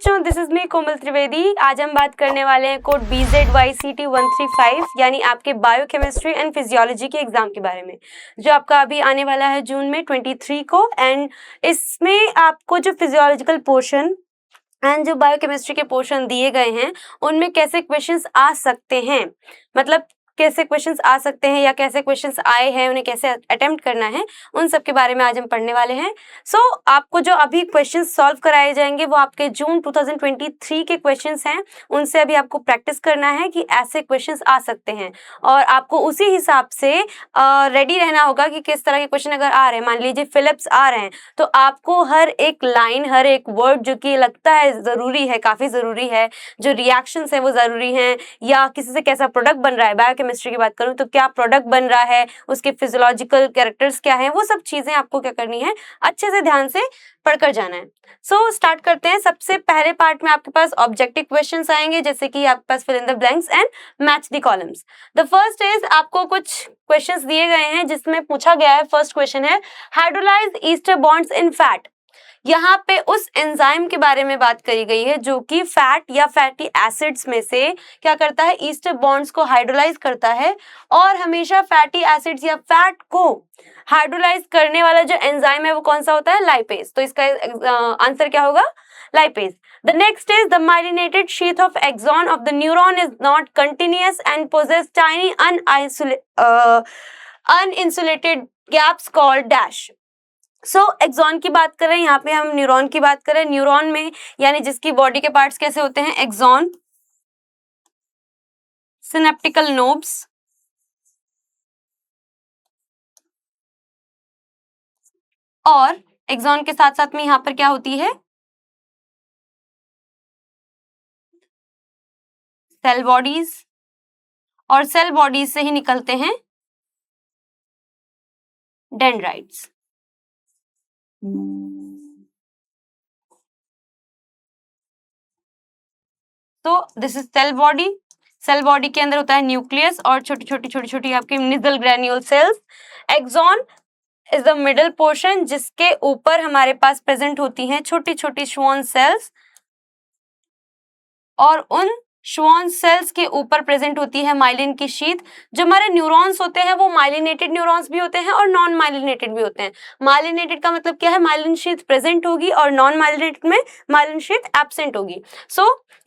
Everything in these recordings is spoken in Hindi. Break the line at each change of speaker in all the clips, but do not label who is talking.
बच्चों, दिस इज मी कोमल त्रिवेदी। आज हम बात करने वाले हैं कोड BZYCT 135 यानी आपके बायोकेमिस्ट्री एंड फिजियोलॉजी के एग्जाम के बारे में, जो आपका अभी आने वाला है जून में 23 को। एंड इसमें आपको जो फिजियोलॉजिकल पोर्शन एंड जो बायोकेमिस्ट्री के पोर्शन दिए गए हैं उनमें कैसे क्वेश्चंस आ सकते हैं, मतलब कैसे क्वेश्चंस आ सकते हैं या कैसे क्वेश्चंस आए हैं, उन्हें कैसे अटेम्प्ट करना है, उन सब के बारे में आज हम पढ़ने वाले हैं। आपको जो अभी क्वेश्चंस सॉल्व कराए जाएंगे वो आपके जून 2023 के क्वेश्चंस हैं। उनसे अभी आपको प्रैक्टिस करना है कि ऐसे क्वेश्चंस आ सकते हैं और आपको उसी हिसाब से रेडी रहना होगा कि किस तरह के क्वेश्चन अगर आ रहे हैं। मान लीजिए फिलिप्स आ रहे हैं तो आपको हर एक लाइन, हर एक वर्ड जो कि लगता है ज़रूरी है, काफ़ी ज़रूरी है, जो रिएक्शंस है वो ज़रूरी हैं, या किसी से कैसा प्रोडक्ट बन रहा है, बायोकेमिस्ट्री की बात करूँ तो क्या प्रोडक्ट बन रहा है, उसके फिजियोलॉजिकल कैरेक्टर्स क्या हैं, वो सब चीज़ें आपको क्या करनी है, अच्छे से ध्यान से पढ़कर जाना है। स्टार्ट करते हैं। सबसे पहले पार्ट में आपके पास ऑब्जेक्टिव क्वेश्चंस आएंगे, जैसे कि आपके पास fill in the blanks and match the columns. The first is, आपको कुछ क्वेश्चंस दिए गए हैं जिसमें पूछा गया है, फर्स्ट क्वेश्चन है hydrolysed Easter bonds in fat. यहाँ पे उस एंजाइम के बारे में बात करी गई है जो कि फैट या फैटी एसिड्स में से क्या करता है, ईस्टर बॉन्ड्स को हाइड्रोलाइज करता है। और हमेशा फैटी एसिड्स या फैट को हाइड्रोलाइज करने वाला जो एंजाइम है वो कौन सा होता है, लाइपेज। तो इसका आंसर क्या होगा, lipase. The next is the myelinated sheath of axon of the neuron is not continuous and possess tiny uninsulated gaps called dash. Axon की बात करें, यहाँ पे हम न्यूरॉन की बात करें। न्यूरॉन में यानी जिसकी बॉडी के पार्ट्स कैसे होते हैं, एक्सॉन, सिनेप्टिकल नोब्स और एक्सॉन के साथ साथ में यहाँ पर क्या होती है, सेल बॉडीज, और सेल बॉडीज से ही निकलते हैं डेंड्राइट्स। तो this is cell body. Cell body के अंदर होता है न्यूक्लियस और छोटी छोटी आपकी Nissl granule cells. Axon is the middle portion जिसके ऊपर हमारे पास प्रेजेंट होती हैं छोटी छोटी श्वान सेल्स, और उन श्वान सेल्स के ऊपर प्रेजेंट होती है माइलिन की शीथ। जो हमारे न्यूरॉन्स होते हैं वो माइलिनेटेड न्यूरॉन्स भी होते हैं और नॉन माइलिनेटेड भी होते हैं। माइलिनेटेड का मतलब क्या है, माइलिन शीथ प्रेजेंट होगी, और नॉन माइलिनेटेड में माइलिन शीथ एब्सेंट होगी।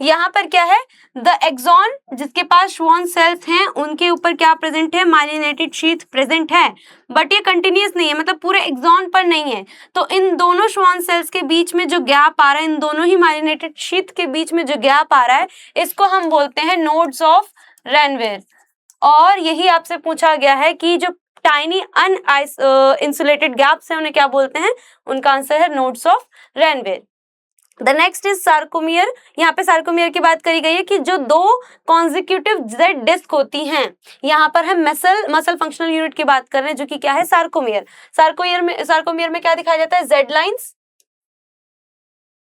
यहाँ पर क्या है, द एक्सॉन जिसके पास श्वान सेल्स हैं उनके ऊपर क्या प्रेजेंट है, माइलिनेटेड शीथ प्रेजेंट है, बट ये कंटिन्यूअस नहीं है, मतलब पूरे एक्सॉन पर नहीं है। तो इन दोनों श्वान सेल्स के बीच में जो गैप आ रहा है, इन दोनों ही माइलिनेटेड शीथ के बीच में जो गैप आ रहा है, इसको हम बोलते हैं नोड्स ऑफ रेनवेयर। और यही आपसे पूछा गया है कि जो टाइनी इंसुलेटेड गैप्स हैं उन्हें क्या बोलते हैं, उनका आंसर है nodes of Ranvier. The next is sarcomere. यहाँ पे सार्कोमियर की बात करी गई है कि जो दो कॉन्जिक्यूटिव जेड डिस्क होती हैं, यहाँ पर हम मसल फंक्शनल यूनिट की बात कर रहे हैं जो कि क्या है, सार्कोमियर। सार्कोमियर में क्या दिखाया जाता है, जेड लाइंस,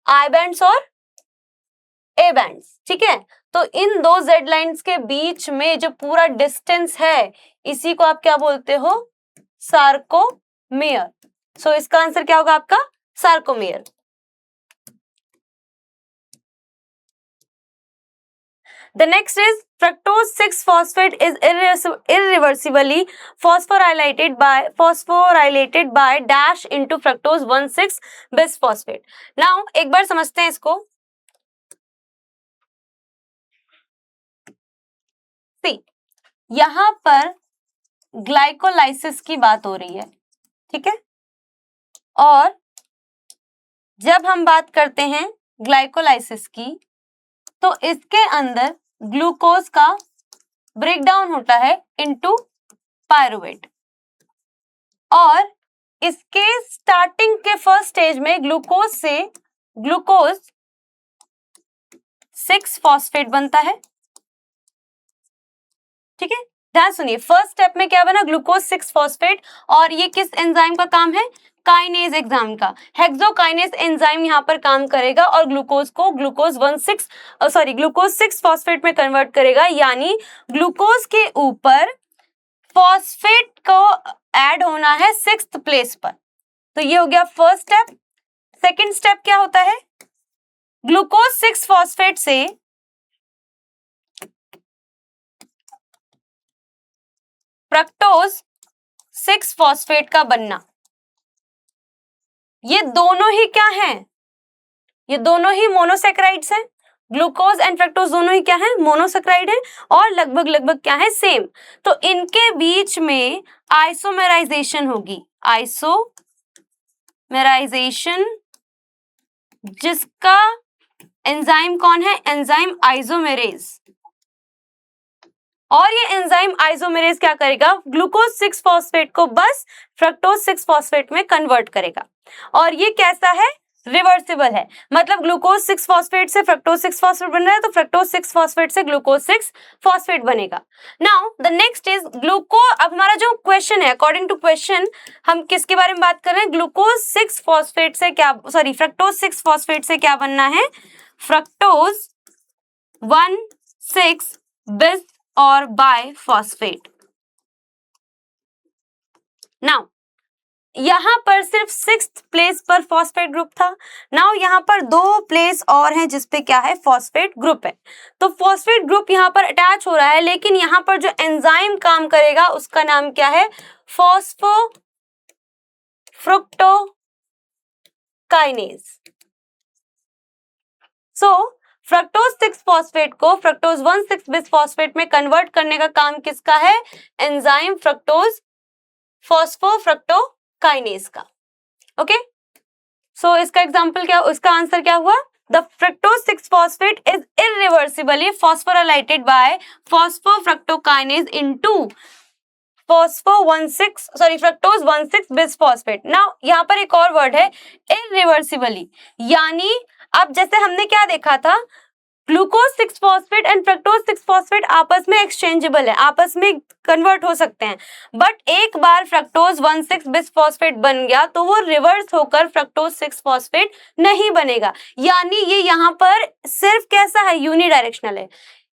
आई बैंड्स और ए बैंड्स। ठीक है, तो इन दो जेड लाइंस के बीच में जो पूरा डिस्टेंस है इसी को आप क्या बोलते हो, सार्कोमियर। इसका आंसर क्या होगा आपका, sarcomere. The next is fructose 6-phosphate is irreversibly phosphorylated by dash into fructose 1,6-bisphosphate. Now एक बार समझते हैं इसको। See, यहाँ पर ग्लाइकोलाइसिस की बात हो रही है, ठीक है, और जब हम बात करते हैं ग्लाइकोलाइसिस की तो इसके अंदर ग्लूकोज का ब्रेकडाउन होता है इनटू पायरुवेट, और इसके स्टार्टिंग के फर्स्ट स्टेज में ग्लूकोज 6-फॉस्फेट बनता है। ठीक है, ध्यान सुनिए, फर्स्ट स्टेप में क्या बना, ग्लूकोज 6-फॉस्फेट, और ये किस एंजाइम का काम है, काइनेज एंजाइम का। हेक्सोकाइनेज एंजाइम यहाँ पर काम करेगा और ग्लूकोज को ग्लूकोज 6-फॉस्फेट में कन्वर्ट करेगा, यानी ग्लूकोज के ऊपर फॉस्फेट को ऐड होना है 6th प्लेस पर। तो ये हो गया फर्स्ट स्टेप। सेकंड स्टेप क्या होता है, ग्लूकोज 6 फॉस्फेट से फ्रक्टोज 6 फॉस्फेट का बनना, ये दोनों ही क्या हैं? ये दोनों ही मोनोसेक्राइड्स हैं। ग्लूकोज एंड फ्रक्टोज दोनों ही क्या है? मोनोसेक्राइड है और लगभग लगभग क्या है? सेम। तो इनके बीच में आइसोमेराइजेशन होगी, आइसोमेराइजेशन, जिसका एंजाइम कौन है? Enzyme isomerase. और ये एंजाइम आइसोमेरेज क्या करेगा? ग्लूकोज 6 फॉस्फेट को बस फ्रक्टोज 6 फॉस्फेट में कन्वर्ट करेगा। और ये कैसा है? रिवर्सिबल है। मतलब ग्लूकोज 6 फॉस्फेट से फ्रक्टोज 6 फॉस्फेट बन रहा है, तो फ्रक्टोज 6 फॉस्फेट से ग्लूकोज 6 फॉस्फेट बनेगा। नाउ द नेक्स्ट इज अब हमारा जो क्वेश्चन है, अकॉर्डिंग टू क्वेश्चन हम किसके बारे में बात कर रहे हैं? ग्लूकोज 6 फॉस्फेट से क्या, सॉरी फ्रक्टोज 6 फॉस्फेट से क्या बनना है? फ्रक्टोज 1,6 बिस और बाय फॉस्फेट। नाउ यहां पर सिर्फ 6th प्लेस पर फॉस्फेट ग्रुप था। नाउ यहां पर 2 प्लेस और हैं जिसपे क्या है? फॉस्फेट ग्रुप है। तो फॉस्फेट ग्रुप यहां पर अटैच हो रहा है, लेकिन यहां पर जो एंजाइम काम करेगा उसका नाम क्या है? फॉस्फोफ्रुक्टोकाइनेज। सो फ्रक्टोज 6 फॉस्फेट को फ्रक्टोज 1,6 बिस फॉस्फेट में कन्वर्ट करने का काम किसका है? एंजाइम फ्रक्टोज फॉस्फोफ्रुक्टोकाइनेज का। ओके, सो इसका एग्जांपल क्या, इसका आंसर क्या हुआ? The fructose 6 phosphate is irreversibly phosphorylated by phosphofructokinase into fructose 1,6 bis phosphate. Now यहाँ पर एक और वर्ड है irreversibly, यानी अब जैसे हमने क्या देखा था, glucose 6 phosphate and fructose 6 phosphate आपस में एक्सचेंजेबल है, आपस में कन्वर्ट हो सकते हैं। बट एक बार फ्रक्टोज 1,6 बिस फॉस्फेट बन गया तो वो रिवर्स होकर फ्रक्टोज 6 फॉस्फेट नहीं बनेगा। यानी ये यहाँ पर सिर्फ कैसा है? यूनिडायरेक्शनल है।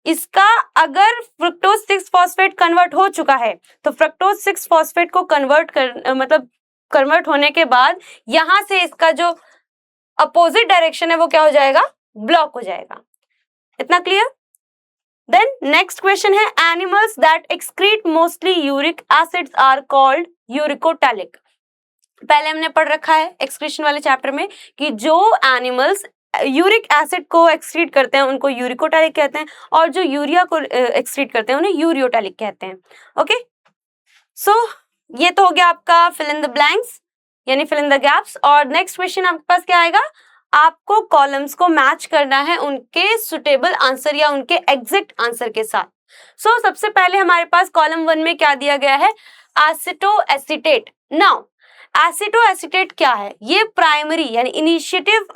इसका अगर फ्रक्टोज 6 फॉस्फेट कन्वर्ट हो चुका है तो फ्रक्टोज 6 फॉस्फेट को कन्वर्ट होने के बाद यहां से इसका जो अपोजिट डायरेक्शन है वो क्या हो जाएगा? ब्लॉक हो जाएगा। इतना क्लियर? देन नेक्स्ट क्वेश्चन है, animals that excrete mostly uric acids are called uricotelic. पहले हमने पढ़ रखा है एक्सक्रीशन वाले चैप्टर में कि जो एनिमल्स यूरिक एसिड को एक्सक्रीट करते हैं उनको यूरिकोटैलिक कहते हैं, और जो यूरिया को एक्सक्रीट करते हैं उन्हें यूरियोटैलिक कहते हैं। ओके, सो ये तो हो गया आपका फिल इन द ब्लैंक्स यानी फिल इन द गैप्स। और नेक्स्ट क्वेश्चन आपके पास क्या आएगा? आपको कॉलम्स को मैच करना है उनके सुटेबल आंसर या उनके एग्जैक्ट आंसर के साथ। सो सबसे पहले हमारे पास कॉलम 1 में क्या दिया गया है? एसिटोएसिटेट। नाउ एसिटोएसिटेट क्या है? ये प्राइमरी यानी इनिशिएटिव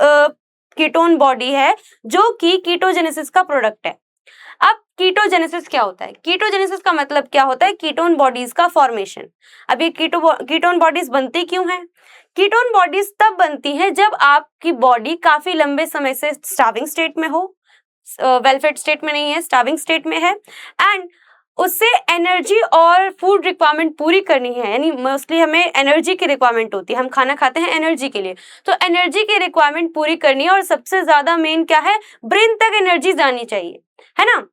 कीटोन बॉडी है जो कि कीटोजेनेसिस का प्रोडक्ट है। अब कीटोजेनेसिस क्या होता है? कीटोजेनेसिस का मतलब क्या होता है? कीटोन बॉडीज का फॉर्मेशन। अब ये कीटोन बॉडीज बनती क्यों हैं? कीटोन बॉडीज तब बनती हैं जब आपकी बॉडी काफी लंबे समय से स्टार्विंग स्टेट में हो, वेलफेड स्टेट में नहीं है, स्टार्विंग स्टेट में है, एंड उससे एनर्जी और फूड रिक्वायरमेंट पूरी करनी है। यानी मोस्टली हमें एनर्जी की रिक्वायरमेंट होती है, हम खाना खाते हैं एनर्जी के लिए, तो एनर्जी की रिक्वायरमेंट पूरी करनी है। और सबसे ज्यादा मेन क्या है? ब्रेन तक एनर्जी जानी चाहिए, है ना।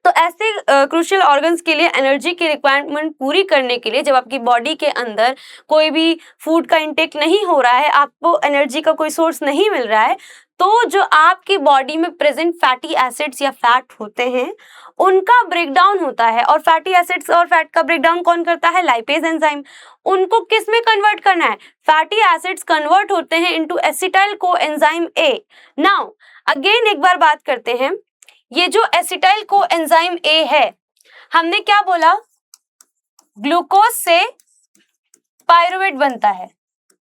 तो ऐसे क्रूशियल ऑर्गन्स के लिए एनर्जी की रिक्वायरमेंट पूरी करने के लिए जब आपकी बॉडी के अंदर कोई भी फूड का इंटेक नहीं हो रहा है, आपको एनर्जी का कोई सोर्स नहीं मिल रहा है, तो जो आपकी बॉडी में प्रेजेंट फैटी एसिड्स या फैट होते हैं उनका ब्रेकडाउन होता है। और फैटी एसिड्स और फैट का ब्रेकडाउन कौन करता है? Lipase enzyme. उनको किस में कन्वर्ट करना है? फैटी एसिड्स कन्वर्ट होते हैं इनटू एसिटाइल कोएंजाइम ए। नाउ अगेन एक बार बात करते हैं, ये जो एसिटाइल कोएंजाइम ए है, हमने क्या बोला? ग्लूकोज से पायरुवेट बनता है।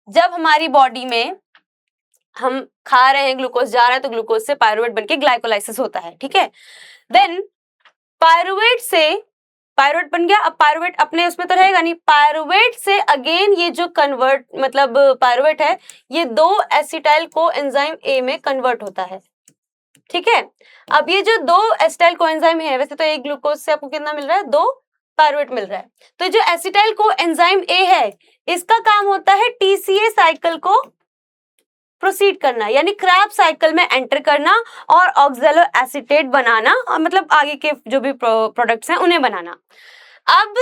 जब हमारी बॉडी में हम खा रहे हैं, ग्लूकोज जा रहा है, तो ग्लूकोज से पायरुवेट बनके ग्लाइकोलाइसिस होता है, ठीक है। देन पायरुवेट बन गया। अब पायरुवेट अपने उसमें तो रहेगा नहीं, पायरुवेट से अगेन ये जो कन्वर्ट मतलब पायरुवेट है, ये 2 एसिटाइल कोएंजाइम ए में कन्वर्ट होता है, ठीक है। अब ये जो 2 एसिटाइल कोएंजाइम है, वैसे तो एक ग्लूकोज से आपको कितना मिल रहा है? 2 पायरुवेट मिल रहा है। तो जो एसिटाइल कोएंजाइम ए है, इसका काम होता है टीसीए साइकिल को प्रोसीड करना, यानी क्रैब साइकिल में एंटर करना और ऑक्सैलो एसीटेट बनाना, और मतलब आगे के जो भी प्रोडक्ट्स हैं उन्हें बनाना। अब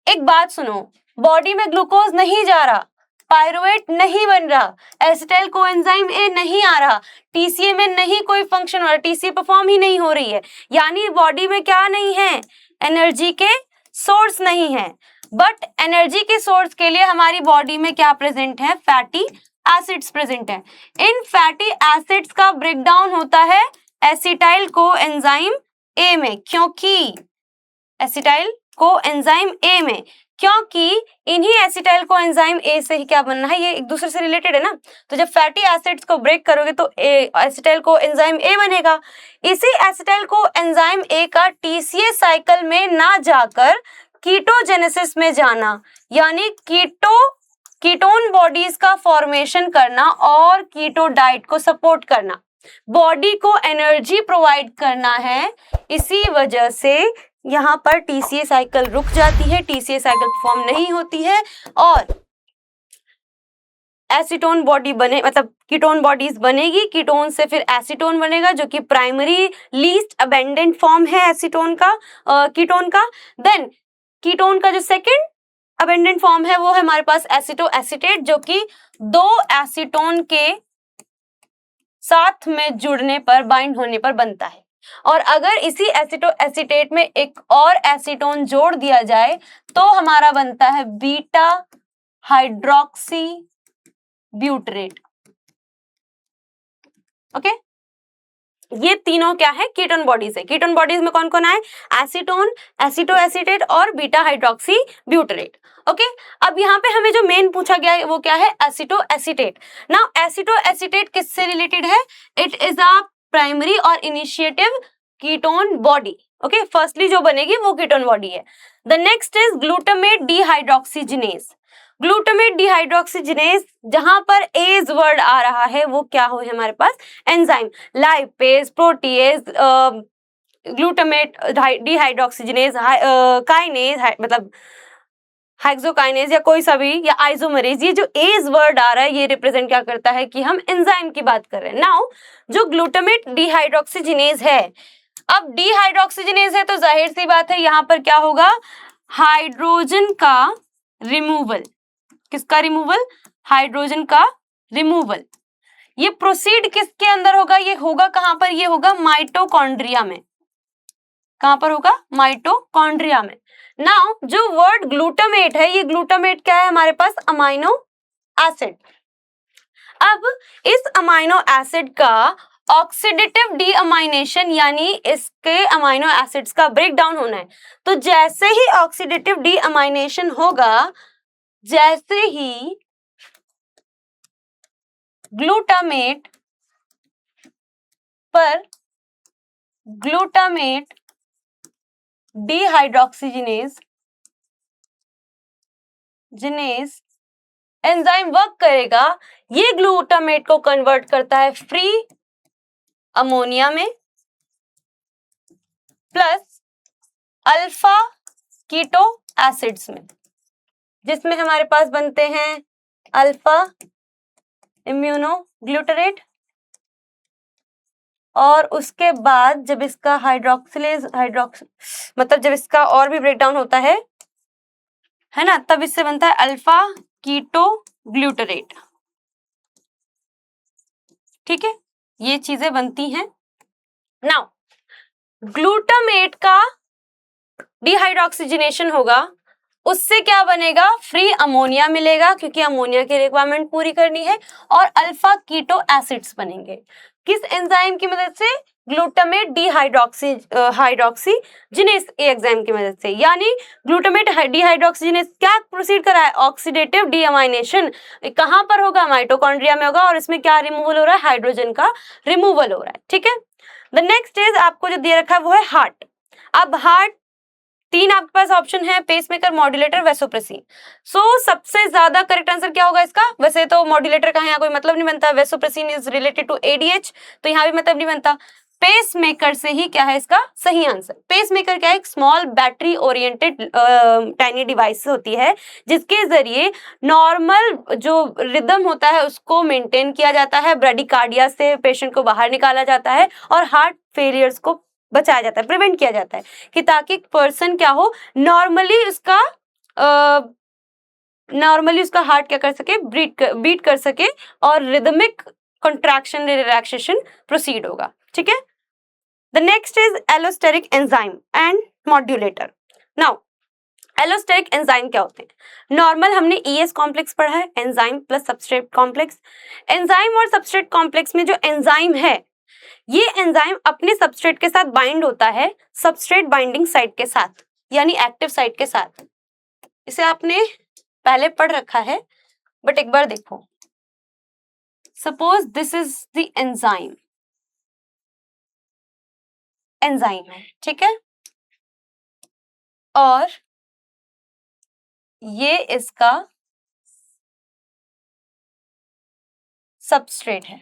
एक बात सुनो, बॉडी में ग्लूकोज नहीं जा रहा, पायरुवेट नहीं बन रहा, एसिटाइल कोएंजाइम ए नहीं आ रहा, टीसीए में नहीं कोई फंक्शन हो रहा, टीसीए परफॉर्म ही नहीं हो रही है, यानी बॉडी में क्या नहीं है, एनर्जी के सोर्स नहीं है। बट एनर्जी के सोर्स के लिए हमारी बॉडी में क्या प्रेजेंट है, फैटी एसिड्स प्रेजेंट है। इन फैटी एसिड्स का ब्रेकडाउन होता है एसिटाइल कोएंजाइम ए में, क्योंकि एसिटाइल कोएंजाइम ए में, क्योंकि इन्हीं एसिटाइल कोएंजाइम ए से ही क्या बनना है, ये एक दूसरे से रिलेटेड है ना। तो जब फैटी एसिड्स को ब्रेक करोगे तो एसिटाइल कोएंजाइम ए बनेगा। इसी एसिटाइल कोएंजाइम ए का टीसीए साइकिल में ना जाकर कीटोजेनेसिस में जाना, यानी कीटोन बॉडीज का फॉर्मेशन करना और कीटो डाइट को सपोर्ट करना, बॉडी को एनर्जी प्रोवाइड करना है। इसी वजह से यहाँ पर टीसीए साइकिल रुक जाती है, टीसीए साइकिल परफॉर्म नहीं होती है और एसीटोन बॉडी बने, मतलब कीटोन बॉडीज बनेगी, कीटोन से फिर एसीटोन बनेगा जो कि प्राइमरी लीस्ट अबेंडेंट फॉर्म है एसीटोन का, कीटोन का। देन कीटोन का जो सेकंड अबेंडेंट फॉर्म है वो है हमारे पास एसिटो एसीटेट, जो कि 2 एसीटोन के साथ में जुड़ने पर, बाइंड होने पर बनता है। और अगर इसी एसिटो एसीटेट में एक और एसीटोन जोड़ दिया जाए तो हमारा बनता है बीटा हाइड्रोक्सी ब्यूटरेट। ओके, ये तीनों क्या है, कीटोन बॉडीज है। कीटोन बॉडीज में कौन कौन आए, एसीटोन, एसिटो एसीटेट और बीटा हाइड्रोक्सी ब्यूटरेट। ओके, अब यहाँ पे हमें जो मेन पूछा गया है वो क्या है, acetoacetate. Now acetoacetate किससे रिलेटेड है, इट इज अ प्राइमरी और initiative ketone body. Okay, firstly जो बनेगी वो कीटोन बॉडी है। The next is glutamate dehydrogenase. Glutamate dehydrogenase, जहां पर एज वर्ड आ रहा है वो क्या हो है हमारे पास, enzyme, lipase, protease, glutamate dehydrogenase, kinase, मतलब हेक्सोकाइनेज या कोई सा भी, या आइसोमरेज, ये जो एज वर्ड आ रहा है ये रिप्रेजेंट क्या करता है कि हम एंजाइम की बात कर रहे हैं। नाउ जो ग्लूटामेट डिहाइड्रोक्सीजिनेज है, अब डिहाइड्रोक्सीजिनेज है तो जाहिर सी बात है यहाँ पर क्या होगा, हाइड्रोजन का रिमूवल। किसका रिमूवल, हाइड्रोजन का रिमूवल। ये प्रोसीड किसके अंदर होगा, ये होगा कहां पर, ये होगा माइटोकॉन्ड्रिया में। कहां पर होगा, माइटोकॉन्ड्रिया में। नाउ जो वर्ड ग्लूटामेट है, ये ग्लूटामेट क्या है हमारे पास, अमाइनो एसिड। अब इस अमाइनो एसिड का ऑक्सीडेटिव डीअमाइनेशन, यानी इसके अमाइनो एसिड्स का ब्रेक डाउन होना है। तो जैसे ही ऑक्सीडेटिव डीअमाइनेशन होगा, जैसे ही ग्लूटामेट पर ग्लूटामेट डिहाइड्रोक्सीजिनेज एंजाइम वर्क करेगा, ये ग्लूटामेट को कन्वर्ट करता है फ्री अमोनिया में प्लस अल्फा कीटो एसिड्स में, जिसमें हमारे पास बनते हैं अल्फा इम्यूनोग्लूटरेट। और उसके बाद जब इसका मतलब जब इसका और भी ब्रेकडाउन होता है ना, तब इससे बनता है अल्फा कीटो ग्लूटरेट। ठीक है, ये चीजें बनती हैं। नाउ ग्लूटामेट का डिहाइड्रोक्सीजिनेशन होगा, उससे क्या बनेगा, फ्री अमोनिया मिलेगा क्योंकि अमोनिया की रिक्वायरमेंट पूरी करनी है, और अल्फा कीटो एसिड्स बनेंगे। किस एंजाइम की मदद से, ग्लूटामेट डिहाइड्रोक्सीजिनेज एंजाइम की मदद से। यानी ग्लूटामेट डिहाइड्रोक्सीजिनेज क्या प्रोसीड करा है, ऑक्सीडेटिव डीअमाइनेशन। कहां पर होगा, माइटोकॉन्ड्रिया में होगा, और इसमें क्या रिमूवल हो रहा है, हाइड्रोजन का रिमूवल हो रहा है। ठीक है, द नेक्स्ट इज आपको जो दे रखा है वो है हार्ट। अब हार्ट 3 आपके पास ऑप्शन है, पेसमेकर, मॉड्यूलेटर, वैसोप्रेसिन। सो सबसे ज्यादा करेक्ट आंसर क्या होगा इसका, वैसे तो मॉड्यूलेटर का यहाँ कोई मतलब नहीं बनता, vasopressin is related to ADH, तो यहाँ भी मतलब नहीं बनता। पेस मेकर से ही क्या है इसका सही आंसर। पेस मेकर क्या है, एक small battery oriented tiny device होती है जिसके जरिए नॉर्मल जो रिदम होता है उसको मेंटेन किया जाता है, ब्रेडिकार्डिया से पेशेंट को बाहर निकाला जाता है और हार्ट फेलियर्स को बचाया जाता है, प्रिवेंट किया जाता है कि ताकि पर्सन क्या हो नॉर्मली उसका हार्ट क्या कर सके, बीट कर सके और रिदमिक कंट्रैक्शन रिलैक्सेशन प्रोसीड होगा। ठीक है। The next is allosteric enzyme and modulator. Now allosteric enzyme क्या होते हैं? नॉर्मल हमने ईएस कॉम्प्लेक्स पढ़ा है, enzyme plus substrate complex. Enzyme और सबस्ट्रेट कॉम्प्लेक्स में जो एंजाइम है, ये एंजाइम अपने सबस्ट्रेट के साथ बाइंड होता है सबस्ट्रेट बाइंडिंग साइट के साथ, यानी एक्टिव साइट के साथ। इसे आपने पहले पढ़ रखा है बट एक बार देखो। Suppose this is the enzyme है, ठीक है, और ये इसका सबस्ट्रेट है,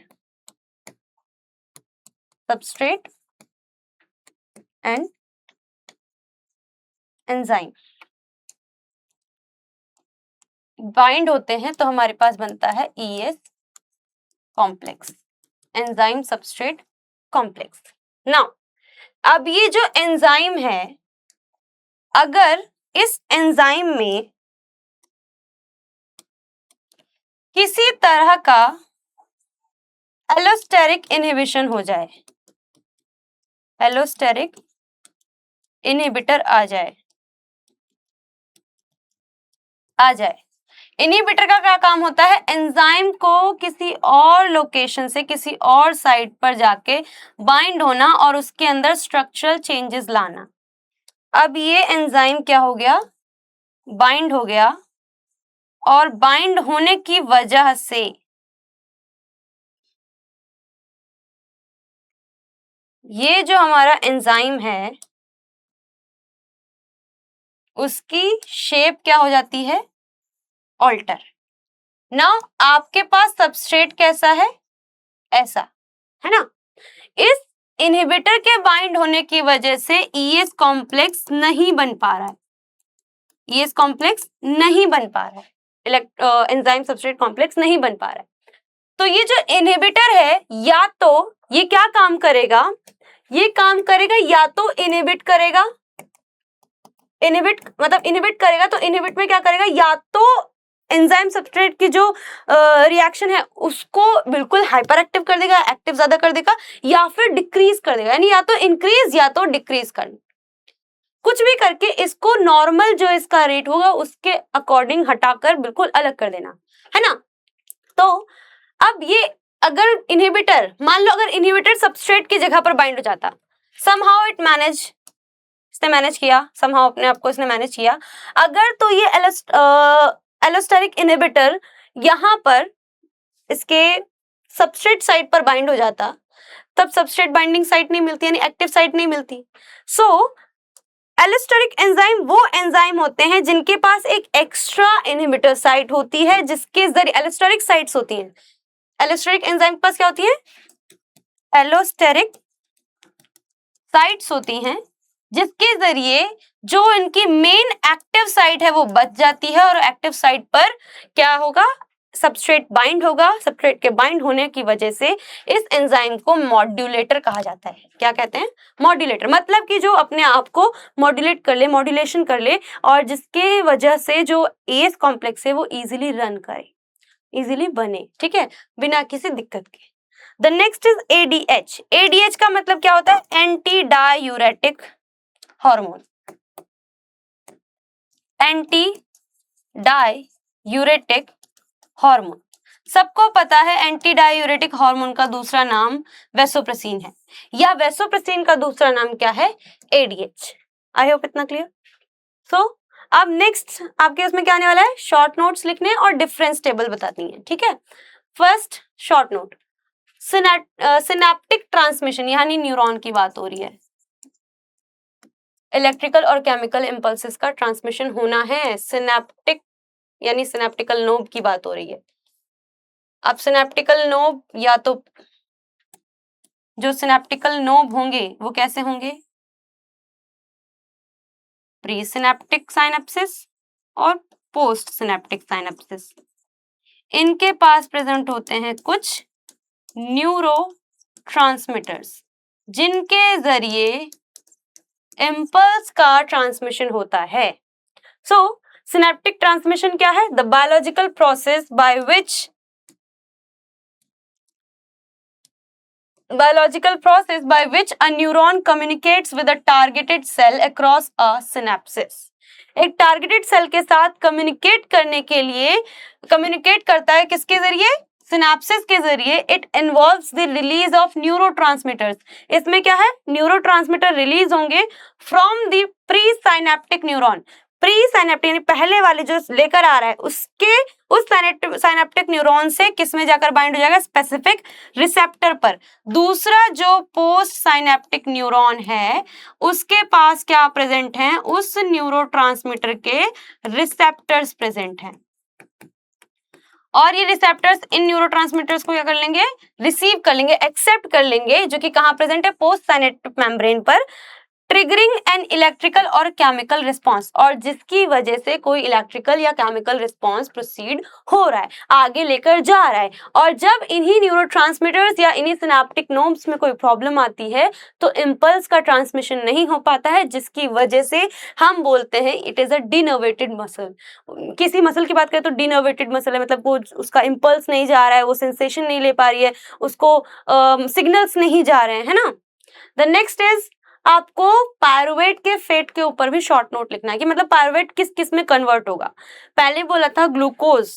सबस्ट्रेट एंड एंजाइम बाइंड होते हैं तो हमारे पास बनता है ES complex, enzyme substrate complex. Now अब ये जो एंजाइम है, अगर इस एंजाइम में किसी तरह का एलोस्टेरिक इनहिबिशन हो जाए, एलोस्टेरिक इनहिबिटर आ जाए, इनहिबिटर का क्या काम होता है? एंजाइम को किसी और लोकेशन से किसी और साइट पर जाके बाइंड होना और उसके अंदर स्ट्रक्चरल चेंजेस लाना। अब ये एंजाइम क्या हो गया? बाइंड हो गया, और बाइंड होने की वजह से ये जो हमारा एंजाइम है उसकी शेप क्या हो जाती है? ऑल्टर। नाउ आपके पास सबस्ट्रेट कैसा है? ऐसा है ना। इस इनहिबिटर के बाइंड होने की वजह से ईएस कॉम्प्लेक्स नहीं बन पा रहा है, ईएस कॉम्प्लेक्स नहीं बन पा रहा है, एंजाइम सबस्ट्रेट कॉम्प्लेक्स नहीं बन पा रहा है। तो ये जो इनहिबिटर है, या तो ये क्या काम करेगा? ये काम करेगा या तो इनहिबिट करेगा, इनहिबिट करेगा, तो इनहिबिट में क्या करेगा? या तो एंजाइम सबस्ट्रेट की जो रिएक्शन है उसको बिल्कुल हाइपर एक्टिव कर देगा, एक्टिव ज्यादा कर देगा, या फिर डिक्रीज कर देगा, यानी या तो इंक्रीज या तो डिक्रीज करना, कुछ भी करके इसको नॉर्मल जो इसका रेट होगा उसके अकॉर्डिंग हटाकर बिल्कुल अलग कर देना, है ना। तो अब ये अगर इनहिबिटर, मान लो अगर इनहिबिटर सबस्ट्रेट की जगह पर बाइंड हो जाता, समहाउ इट मैनेज, इसने मैनेज किया, समहाउ अपने आप को इसने मैनेज किया, अगर तो ये एलोस्टेरिक इनहिबिटर यहाँ पर इसके सबस्ट्रेट साइट पर बाइंड हो जाता, तब सबस्ट्रेट बाइंडिंग साइट नहीं मिलती, यानी एक्टिव साइट नहीं मिलती। सो एलोस्टेरिक एंजाइम वो एंजाइम होते हैं जिनके पास एक एक्स्ट्रा इनहिबिटर साइट होती है, जिसके जरिए एलोस्टेरिक साइट्स होती हैं। एलोस्टेरिक एंजाइम के पास क्या होती है? एलोस्टेरिक साइट्स होती हैं, जिसके जरिए जो इनकी मेन एक्टिव साइट है वो बच जाती है, और एक्टिव साइट पर क्या होगा? सबस्ट्रेट बाइंड होगा। सबस्ट्रेट के बाइंड होने की वजह से इस एंजाइम को मॉड्यूलेटर कहा जाता है। क्या कहते हैं? मॉड्यूलेटर। मतलब कि जो अपने आप को मॉड्यूलेट कर ले, मॉड्यूलेशन कर ले, और जिसके वजह से जो एएस कॉम्प्लेक्स है वो इजीली रन करे, इजीली बने, ठीक है, बिना किसी दिक्कत के। The next is ADH. ADH का मतलब क्या होता है? Anti diuretic hormone. Anti diuretic hormone, सबको पता है एंटी डायूरेटिक हार्मोन का दूसरा नाम वैसोप्रेसिन है, या वैसोप्रेसिन का दूसरा नाम क्या है? एडीएच। आई होप इतना क्लियर। सो अब नेक्स्ट आपके उसमें क्या आने वाला है? शॉर्ट नोट्स लिखने और डिफरेंस टेबल बताती हैं, ठीक है। First short note, synaptic transmission, यानी न्यूरॉन की बात हो रही है। इलेक्ट्रिकल और केमिकल इंपल्सेस का ट्रांसमिशन होना है, सिनेप्टिक यानी सिनेप्टिकल नोब की बात हो रही है। अब सिनेप्टिकल नोब या तो जो सिनेप्टिकल नोब होंगे वो कैसे होंगे? प्री सिनेप्टिक साइनेप्सिस और पोस्ट सिनेप्टिक साइनेप्सिस। इनके पास प्रेजेंट होते हैं कुछ न्यूरो ट्रांसमीटर्स जिनके जरिए इम्पल्स का ट्रांसमिशन होता है। सो सिनेप्टिक ट्रांसमिशन क्या है? The biological process by which a neuron communicates with a targeted cell across a synapses। एक टारगेटेड सेल के साथ कम्युनिकेट करने के लिए कम्युनिकेट करता है किसके जरिए? सिनेप्सिस के जरिए। It involves the release of neurotransmitters. इसमें क्या है? न्यूरोट्रांसमीटर रिलीज होंगे from the pre synaptic neuron. Pre synaptic यानी पहले वाले जो लेकर आ रहा है उसके उस साइनेप्टिक न्यूरॉन से किस में जाकर बाइंड हो जाएगा? स्पेसिफिक रिसेप्टर पर। दूसरा जो पोस्ट साइनेप्टिक न्यूरॉन है उसके पास क्या प्रेजेंट है? उस न्यूरोट्रांसमीटर के रिसेप्टर्स प्रेजेंट हैं और ये रिसेप्टर्स इन न्यूरोट्रांसमीटर्स को क्या कर लेंगे? रिसीव कर लेंगे, एक्सेप्ट कर लेंगे, जो कि कहाँ प्रेजेंट है? पोस्ट साइनेप्टिक मेम्ब्रेन पर, ट्रिगरिंग एन इलेक्ट्रिकल और केमिकल रिस्पॉन्स, और जिसकी वजह से कोई इलेक्ट्रिकल या केमिकल रिस्पॉन्स प्रोसीड हो रहा है, आगे लेकर जा रहा है। और जब इन्हीं न्यूरोट्रांसमीटर्स या इन्हीं सिनेप्टिक नोड्स में कोई प्रॉब्लम आती है तो इम्पल्स का ट्रांसमिशन नहीं हो पाता है, जिसकी वजह से हम बोलते हैं it is a denervated muscle. किसी मसल की बात करें तो डिनर्वेटेड मसल है, मतलब वो उसका इम्पल्स नहीं जा रहा है, वो सेंसेशन नहीं ले पा रही है, उसको सिग्नल्स नहीं जा रहे हैं, है ना। द नेक्स्ट इज आपको पायरुवेट के फेट के ऊपर भी शॉर्ट नोट लिखना है कि मतलब पायरुवेट किस किस में कन्वर्ट होगा। पहले बोला था ग्लूकोज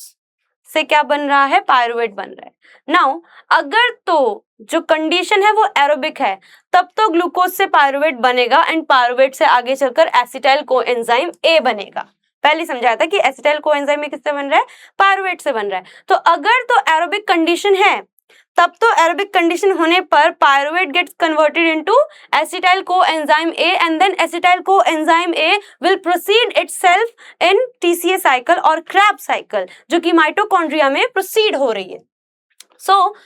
से क्या बन रहा है? पायरुवेट बन रहा है। नाउ अगर तो जो कंडीशन है वो एरोबिक है तब तो ग्लूकोज से पायरुवेट बनेगा एंड पायरुवेट से आगे चलकर एसिटाइल कोएंजाइम ए बनेगा। पहले समझाया था कि एसिटाइल कोएंजाइम में किससे बन रहा है? पायरुवेट से बन रहा है। तो अगर तो एरोबिक कंडीशन है तब तो एरोबिक कंडीशन होने पर pyruvate gets converted into acetyl coenzyme A and then acetyl coenzyme A will proceed itself in TCA cycle और क्रैब साइकिल, जो कि माइटोकॉन्ड्रिया में प्रोसीड हो रही है। सो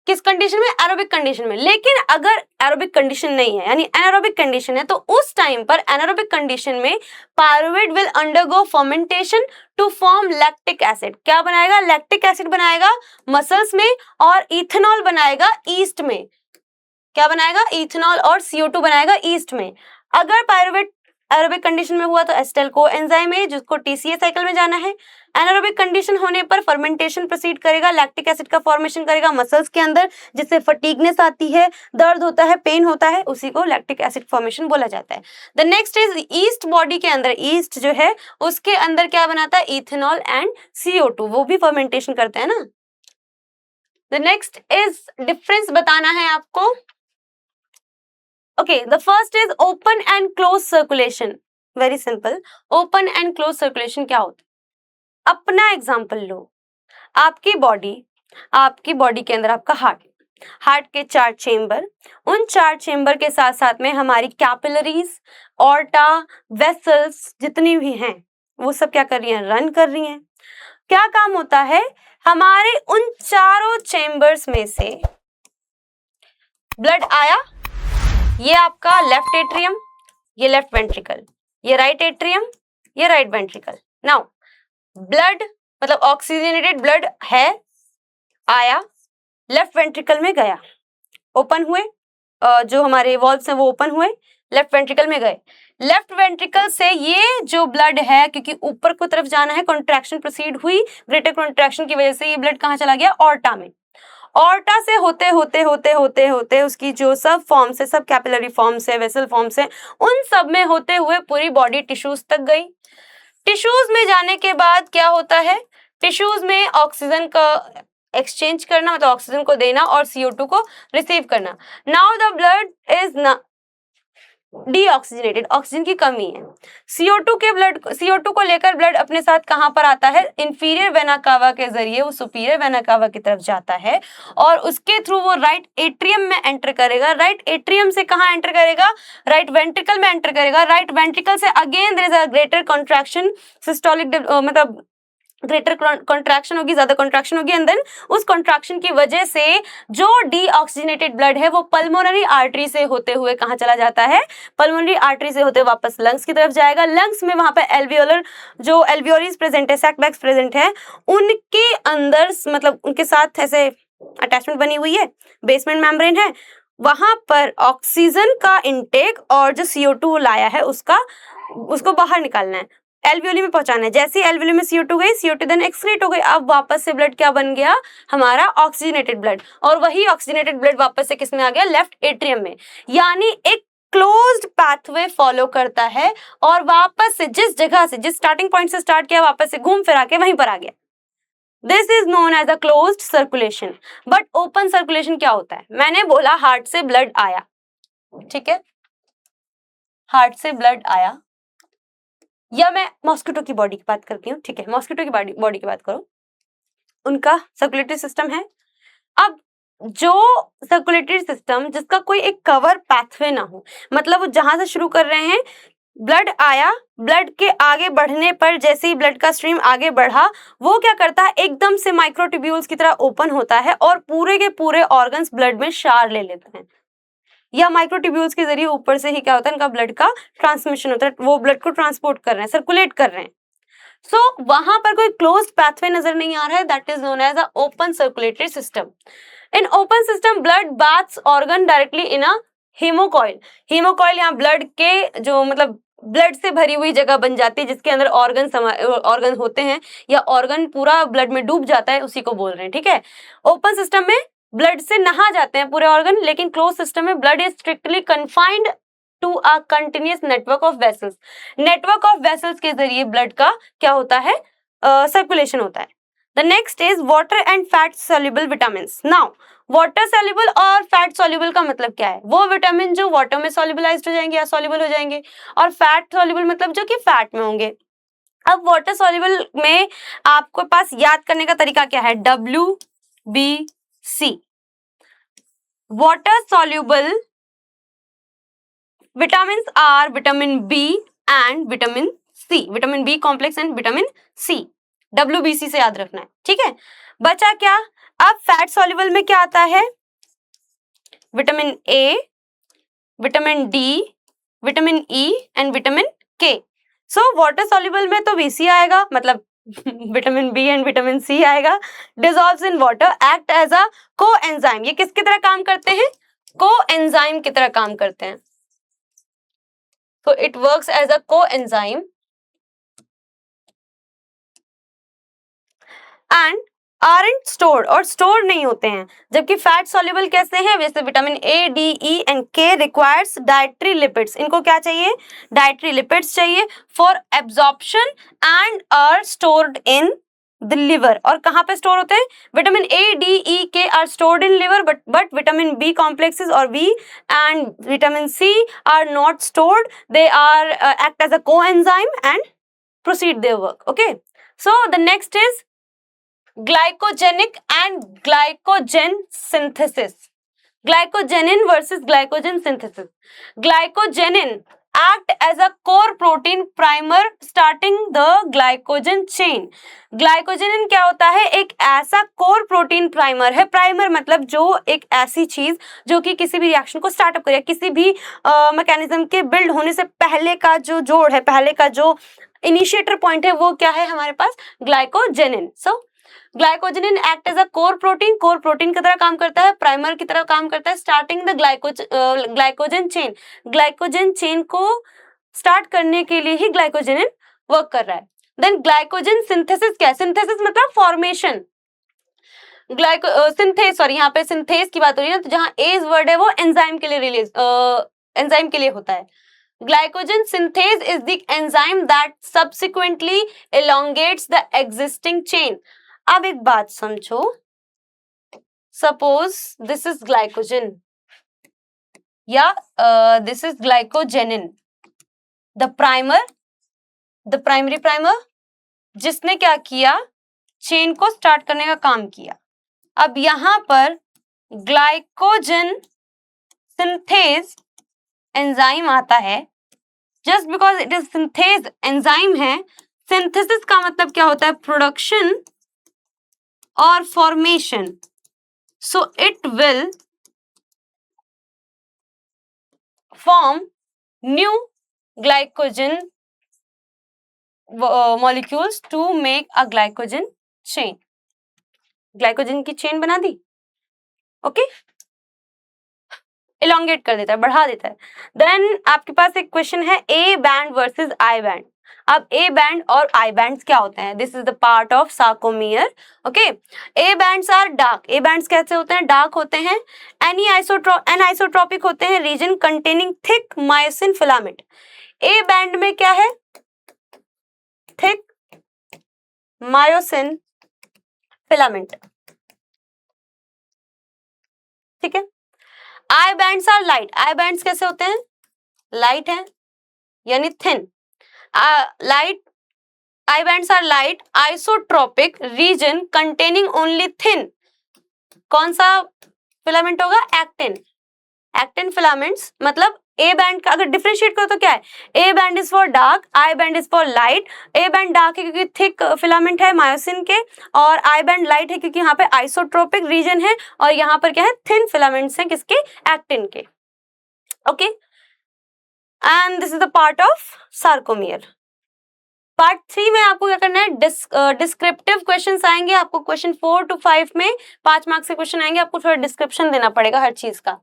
किस कंडीशन में? एरोबिक कंडीशन में। लेकिन अगर एरोबिक कंडीशन नहीं है यानी एनारोबिक कंडीशन है तो उस टाइम पर एनारोबिक कंडीशन में pyruvate will undergo fermentation to form lactic acid. क्या बनाएगा? लैक्टिक एसिड बनाएगा मसल्स में और इथेनॉल बनाएगा ईस्ट में। क्या बनाएगा? इथेनॉल और CO2 बनाएगा ईस्ट में। अगर पायरुवेट एरोबिक कंडीशन में हुआ तो एसिटाइल कोएंजाइम है जिसको टीसीए साइकिल में जाना है। एनारोबिक कंडीशन होने पर फर्मेंटेशन प्रोसीड करेगा, लैक्टिक एसिड का फॉर्मेशन करेगा मसल्स के अंदर, जिससे फटीगनेस आती है, दर्द होता है, पेन होता है, उसी को लैक्टिक एसिड फॉर्मेशन बोला जाता है। The next is east body के अंदर, ईस्ट जो है उसके अंदर क्या बनाता है? इथेनॉल एंड CO2, वो भी फर्मेंटेशन करते हैं ना। द नेक्स्ट इज डिफरेंस बताना है आपको। Okay, the first is open and closed circulation. Very simple. Open and closed circulation क्या होता है? अपना एग्जाम्पल लो। आपकी बॉडी के अंदर आपका हार्ट के 4 चेम्बर, उन 4 चेम्बर के साथ साथ में हमारी कैपिलरीज, ऑर्टा, वेसल्स जितनी भी हैं वो सब क्या कर रही हैं? रन कर रही हैं। क्या काम होता है? हमारे उन चारों चेम्बर्स में से ब्लड आया, ये आपका लेफ्ट एट्रियम, ये लेफ्ट वेंट्रिकल, ये राइट एट्रियम, ये राइट वेंट्रिकल। नाउ ब्लड मतलब ऑक्सीजनेटेड ब्लड है, आया, लेफ्ट वेंट्रिकल में गया, ओपन हुए, जो हमारे वॉल्व्स हैं वो ओपन हुए, लेफ्ट वेंट्रिकल में गए। लेफ्ट वेंट्रिकल से ये जो ब्लड है, क्योंकि ऊपर की तरफ जाना है, कॉन्ट्रैक्शन प्रोसीड हुई, ग्रेटर कॉन्ट्रैक्शन की वजह से ये ब्लड कहाँ चला गया? ऑर्टा में। ऑर्टा से होते होते होते होते होते उसकी जो सब फॉर्म्स है, सब कैपिलरी फॉर्म्स है, वेसल फॉर्म्स है, उन सब में होते हुए पूरी बॉडी टिश्यूज तक गई। टिश्यूज में जाने के बाद क्या होता है? टिश्यूज में ऑक्सीजन का एक्सचेंज करना, मतलब ऑक्सीजन को देना और CO2 को रिसीव करना। Now the blood is deoxygenated, oxygen की कमी है। CO2 को लेकर ब्लड अपने साथ कहां पर आता है? इंफीरियर वेना कावा के जरिए वो सुपीरियर वेना कावा की तरफ जाता है और उसके थ्रू वो राइट एट्रियम में एंटर करेगा। राइट एट्रियम से कहां एंटर करेगा? राइट वेंट्रिकल में एंटर करेगा। राइट वेंट्रिकल से again there is a greater contraction, systolic मतलब ग्रेटर कॉन्ट्रैक्शन होगी, ज्यादा कॉन्ट्रैक्शन होगी, एंड देन उस कॉन्ट्रैक्शन की वजह से जो डीऑक्सीजनेटेड ब्लड है वो पल्मोनरी आर्टरी से होते हुए कहाँ चला जाता है, पल्मोनरी आर्टरी से होते वापस लंग्स की तरफ जाएगा। लंग्स में वहां पे एल्वियोलर जो एल्वियोलिस प्रेजेंट है, सैकबैक्स प्रेजेंट है, उनके अंदर मतलब उनके साथ ऐसे अटैचमेंट बनी हुई है, बेसमेंट मेम्ब्रेन है, वहां पर ऑक्सीजन का इनटेक और जो CO2 लाया है उसको बाहर निकालना है, एल्वियोली में पहुंचाना है। जैसे ही एल्वियोली में CO2 गई, CO2 देन एक्सक्रीट हो गई, अब वापस से ब्लड क्या बन गया, हमारा ऑक्सीजनेटेड ब्लड, और वही ऑक्सीजनेटेड ब्लड वापस से किस में आ गया, लेफ्ट एट्रियम में। यानी एक क्लोज्ड पाथवे फॉलो करता है और वापस से जिस जगह से, जिस स्टार्टिंग पॉइंट से स्टार्ट किया, वापस से घूम फिरा के वहीं पर आ गया। This is known as a closed circulation. But open circulation क्या होता है, मैंने बोला हार्ट से ब्लड आया, ठीक है, हार्ट से ब्लड आया, या मैं मॉस्किटो की बॉडी की बात करती हूँ, ठीक है, मॉस्किटो की बॉडी की बात करो, उनका सर्कुलेटरी सिस्टम है। अब जो सर्कुलेटरी सिस्टम जिसका कोई एक कवर पाथवे ना हो, मतलब वो जहां से शुरू कर रहे हैं, ब्लड आया, ब्लड के आगे बढ़ने पर जैसे ही ब्लड का स्ट्रीम आगे बढ़ा, वो क्या करता है, एकदम से माइक्रोट्यूब्यूल्स की तरह ओपन होता है और पूरे के पूरे ऑर्गन्स ब्लड में शार ले लेते हैं, या माइक्रोट्यूब्यूल्स के जरिए ऊपर से ही क्या होता है, इनका ब्लड का ट्रांसमिशन होता है, वो ब्लड को ट्रांसपोर्ट कर रहे हैं, सर्कुलेट कर रहे हैं। सो वहां पर कोई क्लोज्ड पाथवे नजर नहीं आ रहा है, that is known as a open circulatory system. In open system blood baths organ directly in a haemocoel. Haemocoel यहाँ ब्लड के जो मतलब ब्लड से भरी हुई जगह बन जाती है जिसके अंदर ऑर्गन होते हैं, या ऑर्गन पूरा ब्लड में डूब जाता है, उसी को बोल रहे हैं, ठीक है। ओपन सिस्टम में ब्लड से नहा जाते हैं पूरे ऑर्गन, लेकिन क्लोज सिस्टम में blood is strictly confined to a continuous network of vessels. Network of vessels के जरिए ब्लड का क्या होता है, सर्कुलेशन होता है। The next is water and fat soluble vitamins. Now water soluble और फैट सॉल्युबल का मतलब क्या है, वो विटामिन जो वाटर में सॉल्युबलाइज्ड हो जाएंगे या सॉल्युबल हो जाएंगे, और फैट सॉल्युबल मतलब जो कि फैट में होंगे। अब वाटर सॉल्युबल में आपके पास याद करने का तरीका क्या है, WBC। Water soluble vitamins are vitamin B and vitamin C, vitamin B complex and vitamin C, WBC से याद रखना है, ठीक है। बचा क्या, अब फैट सॉल्युबल में क्या आता है, vitamin A, vitamin D, vitamin E and vitamin K। So water soluble में तो VC आएगा, मतलब vitamin B and vitamin C आएगा। Dissolves in water, act as a coenzyme. ये किसकी तरह काम करते हैं, कोएंजाइम की तरह काम करते हैं। So it works as a coenzyme and aren't stored, और stored नहीं होते हैं। जबकि फैट सॉल्युबल कैसे हैं, वैसे vitamin A, D, E and K requires dietary lipids। इनको क्या चाहिए, dietary lipids चाहिए for absorption and are stored in the liver। और कहाँ पे स्टोर होते हैं, vitamin A, D, E, K are stored in liver, but vitamin B complexes or B and vitamin C are not stored, they are act as a coenzyme and proceed their work, okay। So the next is glycogenic and glycogen synthesis, glycogenin versus glycogen synthesis। glycogenin act as a core protein primer starting the glycogen chain। glycogenin क्या होता है, एक ऐसा कोर प्रोटीन प्राइमर है, प्राइमर मतलब जो एक ऐसी चीज जो कि किसी भी रिएक्शन को स्टार्टअप करे, किसी भी मैकेनिज्म के बिल्ड होने से पहले का जो जोड़ है, पहले का जो इनिशिएटर पॉइंट है, वो क्या है हमारे पास, glycogenin. So glycogenin act as a core protein की तरह काम करता है, प्राइमर की तरह काम करता है, starting the glycogen chain. Glycogen chain को स्टार्ट करने के लिए ही ग्लाइकोजेनिन वर्क कर रहा है। देन ग्लाइकोजन सिंथेसिस क्या है, सिंथेसिस मतलब फॉर्मेशन, सिंथेस, सॉरी यहाँ पे सिंथेस की बात हो रही है, तो जहाँ एज वर्ड है वो एंजाइम के लिए एंजाइम के लिए होता है। Glycogen synthase is the enzyme that subsequently elongates the existing chain। अब एक बात समझो, सपोज दिस इज ग्लाइकोजन या this is glycogenin, the primary primer जिसने क्या किया, चेन को स्टार्ट करने का काम किया। अब यहां पर ग्लाइकोजन सिंथेज एंजाइम आता है, just because it is synthase enzyme है, सिंथेसिस का मतलब क्या होता है? प्रोडक्शन और formation. So it will form new glycogen molecules to make a glycogen chain. Glycogen की चेन बना दी. ओके, इलोंगेट कर देता है, बढ़ा देता है. देन आपके पास एक क्वेश्चन है A band versus I band. अब ए बैंड और आई बैंड्स क्या होते हैं? This is the part of sarcomere. Okay, A bands are dark. A bands कैसे होते हैं? डार्क होते हैं. एनआइसोट्रॉपिक होते हैं, region containing thick myosin filament. A band में क्या है? Thick myosin filament. ठीक है. I bands are light. I bands कैसे होते हैं? लाइट है यानी thin. Light I bands are light isotropic region containing only thin. कौन सा फिलामेंट होगा? एक्टिन. Actin filaments. मतलब ए बैंड का अगर डिफरेंशिएट करो तो क्या है? A band is for dark, I band is for light. A band dark है क्योंकि थिक फिलामेंट है मायोसिन के, और आई बैंड लाइट है क्योंकि यहाँ पे आइसोट्रोपिक रीजन है, और यहाँ पर क्या है? थिन फिलामेंट्स हैं. किसके? एक्टिन के. Okay, and this is the part of sarcomere. Part 3 में आपको क्या करना है? डिस्क्रिप्टिव क्वेश्चंस आएंगे. आपको क्वेश्चन 4 to 5 में 5 मार्क्स के क्वेश्चन आएंगे. आपको थोड़ा डिस्क्रिप्शन देना पड़ेगा हर चीज का.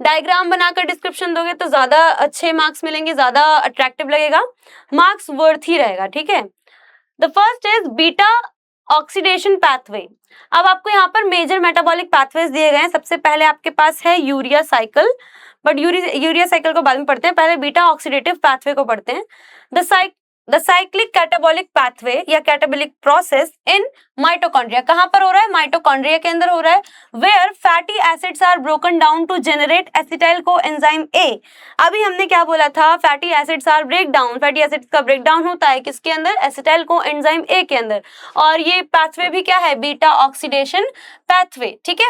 डायग्राम बनाकर डिस्क्रिप्शन दोगे तो ज्यादा अच्छे मार्क्स मिलेंगे, ज्यादा अट्रैक्टिव लगेगा, मार्क्स वर्थ ही रहेगा. ठीक है. The first is beta oxidation pathway. अब आपको यहाँ पर मेजर मेटाबॉलिक पाथवेज दिए गए हैं. सबसे पहले आपके पास है urea cycle, but urea cycle को बाद में पढ़ते हैं. पहले बीटा ऑक्सीडेटिव पाथवे को पढ़ते हैं. द साइक्लिक कैटाबॉलिक पाथवे या कैटाबॉलिक प्रोसेस इन माइटोकॉन्ड्रिया. कहां पर हो रहा है? माइटोकॉन्ड्रिया के अंदर हो रहा है. Where fatty acids are broken down to generate acetyl coenzyme A. अभी हमने क्या बोला था? Fatty acids are break down. Fatty acids का ब्रेक डाउन होता है किसके अंदर? एसिटाइल कोएंजाइम ए के अंदर. और ये पाथवे भी क्या है? Beta oxidation pathway. ठीक है.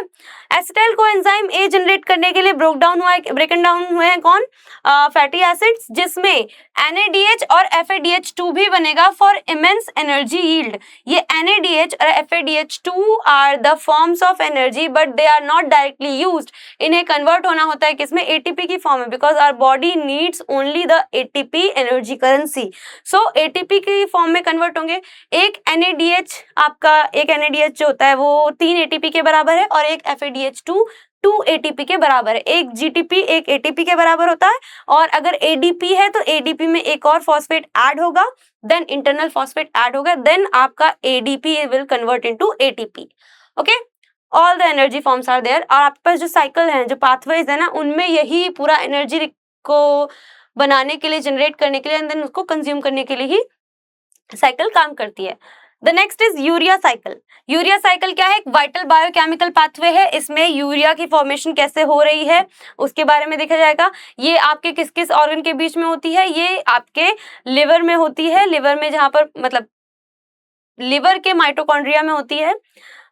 एसिटाइल कोएंजाइम ए जनरेट करने के लिए ब्रेकन डाउन हुए हैं कौन? फैटी एसिड्स, जिसमें NADH और FADH2 भी बनेगा फॉर इमेंस एनर्जी यील्ड. ये NADH और FADH2 are the forms of energy but they are not directly used. इन्हें कन्वर्ट होना होता है किसमें? ATP की फॉर्म में, because our body needs only the ATP energy currency. So ATP की फॉर्म में कन्वर्ट होंगे. एक NADH आपका, एक NADH जो होता है वो 3 ATP के बराबर है, और एक FADH2 2 ATP के बराबर है. एक GTP एक ATP के बराबर होता है, और अगर ADP है तो ADP में एक और फॉस्फेट ऐड होगा, देन इंटरनल फॉस्फेट ऐड होगा, देन आपका ADP will convert into ATP. Okay, all the energy forms are there. और आपके पास जो साइकिल है, जो पाथवेज है ना, उनमें यही पूरा एनर्जी को बनाने के लिए, जनरेट करने के लिए, एंड देन उसको कंज्यूम करने के लिए ही साइकिल काम करती है. The next is urea cycle. Urea cycle क्या है? एक वाइटल बायोकेमिकल पाथवे है. इसमें यूरिया की फॉर्मेशन कैसे हो रही है उसके बारे में देखा जाएगा. ये आपके किस किस ऑर्गन के बीच में होती है? ये आपके लिवर में होती है. लिवर में, जहां पर मतलब लिवर के माइटोकॉन्ड्रिया में होती है.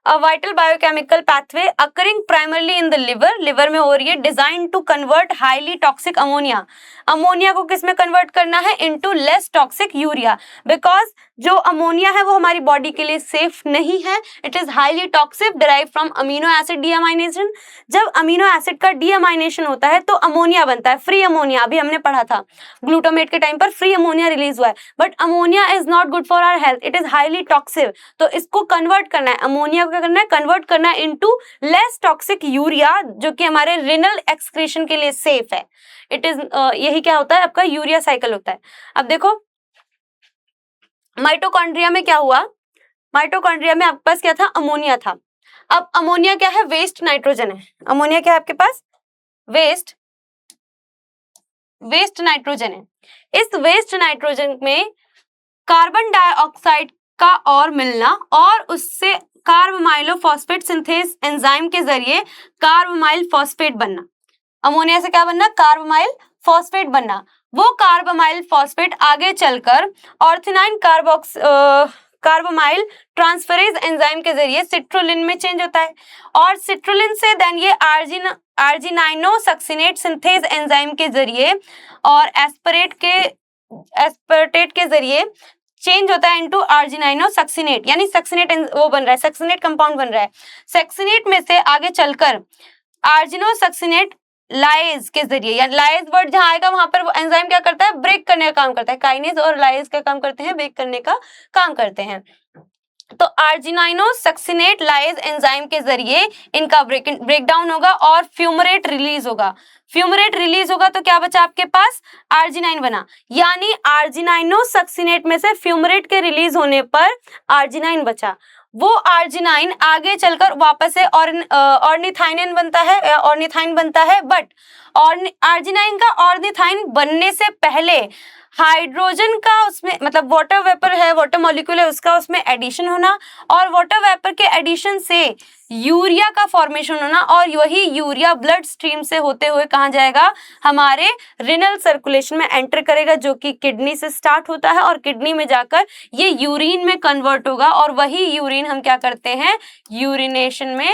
A vital biochemical pathway occurring primarily in the liver. Liver में हो रही है. Designed to convert highly toxic ammonia. Ammonia को किस में कन्वर्ट करना है? Into less toxic urea. Because जो अमोनिया है वो हमारी बॉडी के लिए सेफ नहीं है. It is highly toxic, derived from amino acid deamination. जब अमीनो एसिड का डीअमाइनेशन होता है तो अमोनिया बनता है. फ्री अमोनिया अभी हमने पढ़ा था, ग्लूटामेट के टाइम पर फ्री अमोनिया रिलीज हुआ है. But ammonia is not good for our health. It is highly toxic. तो इसको कन्वर्ट करना है, अमोनिया को क्या करना है? कन्वर्ट करना है इनटू लेस टॉक्सिक यूरिया, जो कि हमारे रिनल एक्सक्रीशन के लिए सेफ है. इट इज यही क्या होता है? आपका यूरिया साइकिल होता है. अब देखो माइटोकॉन्ड्रिया में क्या हुआ? माइटोकॉन्ड्रिया में आपके पास क्या था? अमोनिया था. अब अमोनिया क्या है? वेस्ट नाइट्रोजन है. अमोनिया क्या है आपके पास? वेस्ट नाइट्रोजन है. इस वेस्ट नाइट्रोजन में कार्बन डाइऑक्साइड का और मिलना, और उससे कार्बोमाइलोफॉस्फेट सिंथेस एंजाइम के जरिए कार्बोमाइल फॉस्फेट बनना. अमोनिया से क्या बनना? कार्बोमाइल फॉस्फेट बनना. वो कार्बोमाइल फॉस्फेट आगे चलकर ऑर्थेनाइन कार्बोमाइल ट्रांसफरेज एंजाइम के जरिए सिट्रोलिन में चेंज होता है, और सिट्रोलिन से देन ये आर्जिनाइनोसक्सिनेट सिंथेज एंजाइम के जरिए और एस्परेट के जरिए चेंज होता है इनटू आर्जिनाइनो सक्सिनेट, यानी सक्सिनेट वो बन रहा है, सक्सिनेट कंपाउंड बन रहा है। सक्सिनेट में से आगे चलकर आर्जिनो सक्सिनेट लाइज के जरिए, या लाइज वर्ड जहां आएगा वहां पर वो एंजाइम क्या करता है, ब्रेक करने का काम करता है। काइनेज और लाइज का काम करते हैं, ब्रेक करने का काम करते हैं। तो आर्जिनाइनो सक्सिनेट लाइज एंजाइम के जरिए इनका ब्रेकडाउन होगा और फ्यूमरेट रिलीज होगा। फ्यूमरेट रिलीज होगा तो क्या बचा आपके पास, आर्जिनाइन बना। यानी आर्जिनाइनो सक्सिनेट में से फ्यूमरेट के रिलीज होने पर आर्जिनाइन बचा। वो आर्जिनाइन आगे चलकर वापस से ऑर्निथाइनिन बनता है, ऑर्निथाइन बनता है। बट आर्जिनाइन का ऑर्निथाइन बनने से पहले हाइड्रोजन का उसमें, मतलब वाटर वेपर है, वाटर मॉलिक्यूल है, उसका उसमें एडिशन होना, और वाटर वेपर के एडिशन से यूरिया का फॉर्मेशन होना, और वही यूरिया ब्लड स्ट्रीम से होते हुए कहाँ जाएगा, हमारे रिनल सर्कुलेशन में एंटर करेगा, जो कि किडनी से स्टार्ट होता है और किडनी में जाकर ये यूरिन में कन्वर्ट होगा, और वही यूरिन हम क्या करते हैं, यूरिनेशन में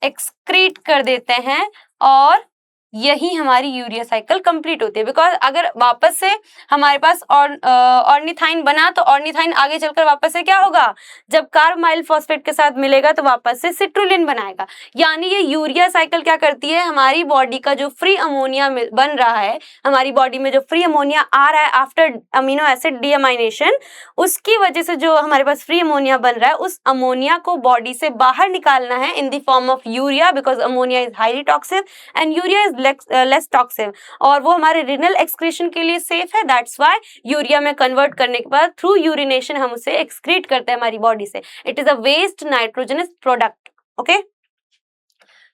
एक्सक्रीट कर देते हैं, और यही हमारी यूरिया साइकिल कंप्लीट होती है। बिकॉज अगर वापस से हमारे पास ऑर्निथाइन बना तो ऑर्निथाइन आगे चलकर वापस से क्या होगा, जब कार्बाइल फॉस्फेट के साथ मिलेगा तो वापस से सिट्रुलिन बनाएगा। यानी ये यूरिया साइकिल क्या करती है, हमारी बॉडी का जो फ्री अमोनिया बन रहा है, हमारी बॉडी में जो फ्री अमोनिया आ रहा है आफ्टर अमीनो एसिड डीअमाइनेशन, उसकी वजह से जो हमारे पास फ्री अमोनिया बन रहा है, उस अमोनिया को बॉडी से बाहर निकालना है in the form of urea, because ammonia is highly toxic and urea is less toxic, और वो हमारे रिनल एक्सक्रीशन के लिए सेफ है। दैट्स व्हाई यूरिया में कन्वर्ट करने के बाद थ्रू यूरिनेशन हम उसे एक्सक्रीट करते हैं हमारी बॉडी से। It is a waste nitrogenous product. Okay,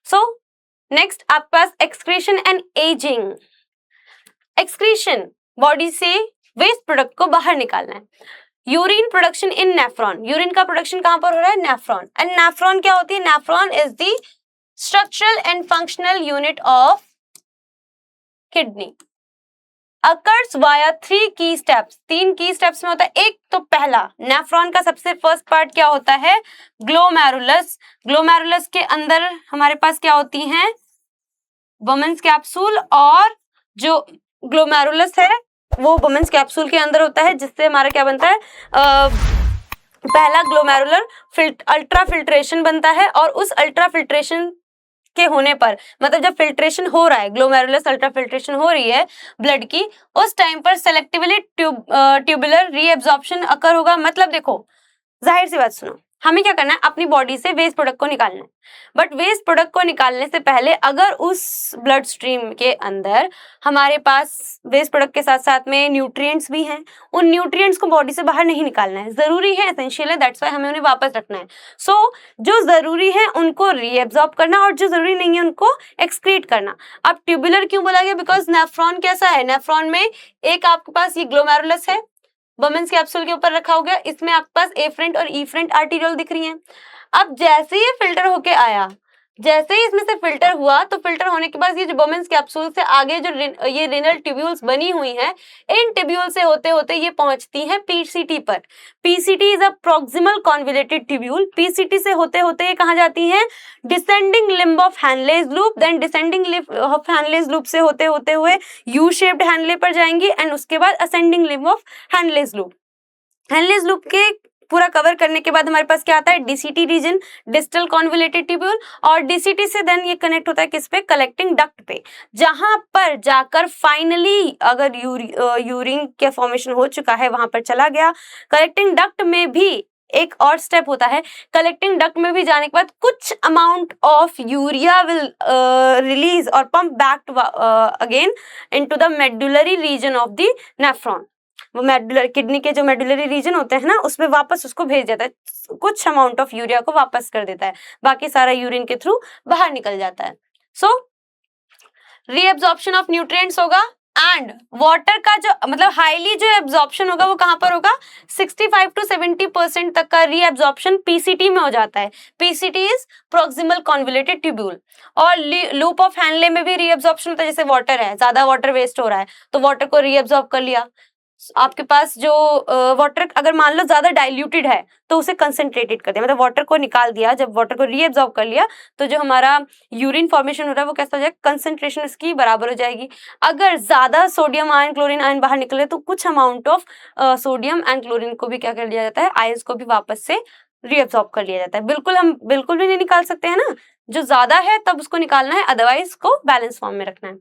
so next आपके पास excretion and ageing. Excretion, body से वेस्ट प्रोडक्ट को बाहर निकालना है। Urine production in nephron, urine का प्रोडक्शन कहां पर हो रहा है, नेफ्रॉन। एंड नेफ्रॉन क्या होती है, nephron is the structural and functional unit of kidney. Occurs via 3 की स्टेप्स, 3 की स्टेप्स में होता है। एक तो पहला, नेफ्रॉन का सबसे फर्स्ट पार्ट क्या होता है, ग्लोमेरुलस। ग्लोमेरुलस के अंदर हमारे पास क्या होती हैं, वुमेन्स कैप्सूल, और जो ग्लोमेरुलस है वो वुमेन्स कैप्सूल के अंदर होता है, जिससे हमारा क्या बनता है, पहला ग्लोमेरुलर अल्ट्रा फिल्ट्रेशन बनता है, और उस अल्ट्रा फिल्ट्रेशन के होने पर, मतलब जब फिल्ट्रेशन हो रहा है, ग्लोमेरुलस अल्ट्रा फिल्ट्रेशन हो रही है ब्लड की, उस टाइम पर सेलेक्टिवली ट्यूबुलर रीएब्जॉर्प्शन अकर होगा। मतलब देखो, जाहिर सी बात सुनो, हमें क्या करना है, अपनी बॉडी से वेस्ट प्रोडक्ट को निकालना है। बट वेस्ट प्रोडक्ट को निकालने से पहले अगर उस ब्लड स्ट्रीम के अंदर हमारे पास वेस्ट प्रोडक्ट के साथ साथ में न्यूट्रिएंट्स भी हैं, उन न्यूट्रिएंट्स को बॉडी से बाहर नहीं निकालना है, जरूरी है, एसेंशियल है, दैट्स व्हाई हमें उन्हें वापस रखना है। सो जो जरूरी है उनको रीएब्जॉर्ब करना, और जो जरूरी नहीं है उनको एक्सक्रीट करना। अब ट्यूबुलर क्यों बोला गया, बिकॉज नेफ्रॉन कैसा है, नेफ्रॉन में एक आपके पास ये ग्लोमेरुलस है, वुमेन्स कैप्सूल के ऊपर रखा हो गया, इसमें आपके पास एफरेंट और ईफरेंट आर्टीरियल दिख रही हैं। अब जैसे ये फिल्टर होके आया, जैसे ही इसमें से फिल्टर हुआ, तो फिल्टर होने के बाद ये जो वुमेन्स कैप्सूल से आगे जो ये रिनल ट्यूब्यूल्स बनी हुई हैं, इन ट्यूब्यूल से होते होते ये पहुंचती हैं पीसीटी पर। PCT is a proximal convoluted tubule. PCT से होते होते ये कहाँ जाती हैं, descending limb of Henle's loop, then descending limb of Henle's loop से होते होते हुए यू शेप्ड हैनले पर जाएंगी, एंड उसके बाद ascending limb of Henle's loop. Henle's loop के पूरा कवर करने के बाद हमारे पास क्या आता है, DCT region, distal convoluted tubule, और डीसीटी से देन ये कनेक्ट होता है किस पे, कलेक्टिंग डक्ट पे, जहां पर जाकर फाइनली अगर यूरिन के फॉर्मेशन हो चुका है वहां पर चला गया। कलेक्टिंग डक्ट में भी एक और स्टेप होता है, कलेक्टिंग डक्ट में भी जाने के बाद कुछ amount of urea will release और pump back again into the medullary region of the nephron. वो मेडुलर किडनी के जो मेडुलरी रीजन होते हैं ना, उसमें वापस उसको भेज देता है, कुछ अमाउंट ऑफ यूरिया को वापस कर देता है, बाकी सारा यूरिन के थ्रू बाहर निकल जाता है। सो रीएब्जॉर्प्शन ऑफ न्यूट्रिएंट्स होगा, एंड वाटर का जो मतलब हाईली जो एब्जॉर्प्शन होगा वो कहां पर होगा, 65 to 70% तक का रीएब्जॉर्प्शन पीसीटी में हो जाता है। PCT is proximal convoluted tubule. और लूप ऑफ हैनले में भी रीएब्जॉर्प्शन होता है, जैसे वाटर है, ज्यादा वाटर वेस्ट हो रहा है तो वाटर को रीएब्जॉर्ब कर लिया, आपके पास जो वाटर अगर मान लो ज्यादा डाइल्यूटेड है तो उसे कंसंट्रेटेड कर दिया, मतलब वाटर को निकाल दिया, जब वाटर को रीएब्जॉर्ब कर लिया तो जो हमारा यूरिन फॉर्मेशन हो रहा है वो कैसा हो जाएगा, कंसंट्रेशन उसकी बराबर हो जाएगी। अगर ज्यादा सोडियम आयन क्लोरीन आयन बाहर निकले तो कुछ amount of sodium and chlorine को भी क्या कर लिया जाता है, आयंस को भी वापस से रीअब्सॉर्ब कर लिया जाता है। बिल्कुल हम बिल्कुल भी नहीं निकाल सकते हैं ना, जो ज्यादा है तब उसको निकालना है, अदरवाइज को बैलेंस फॉर्म में रखना है।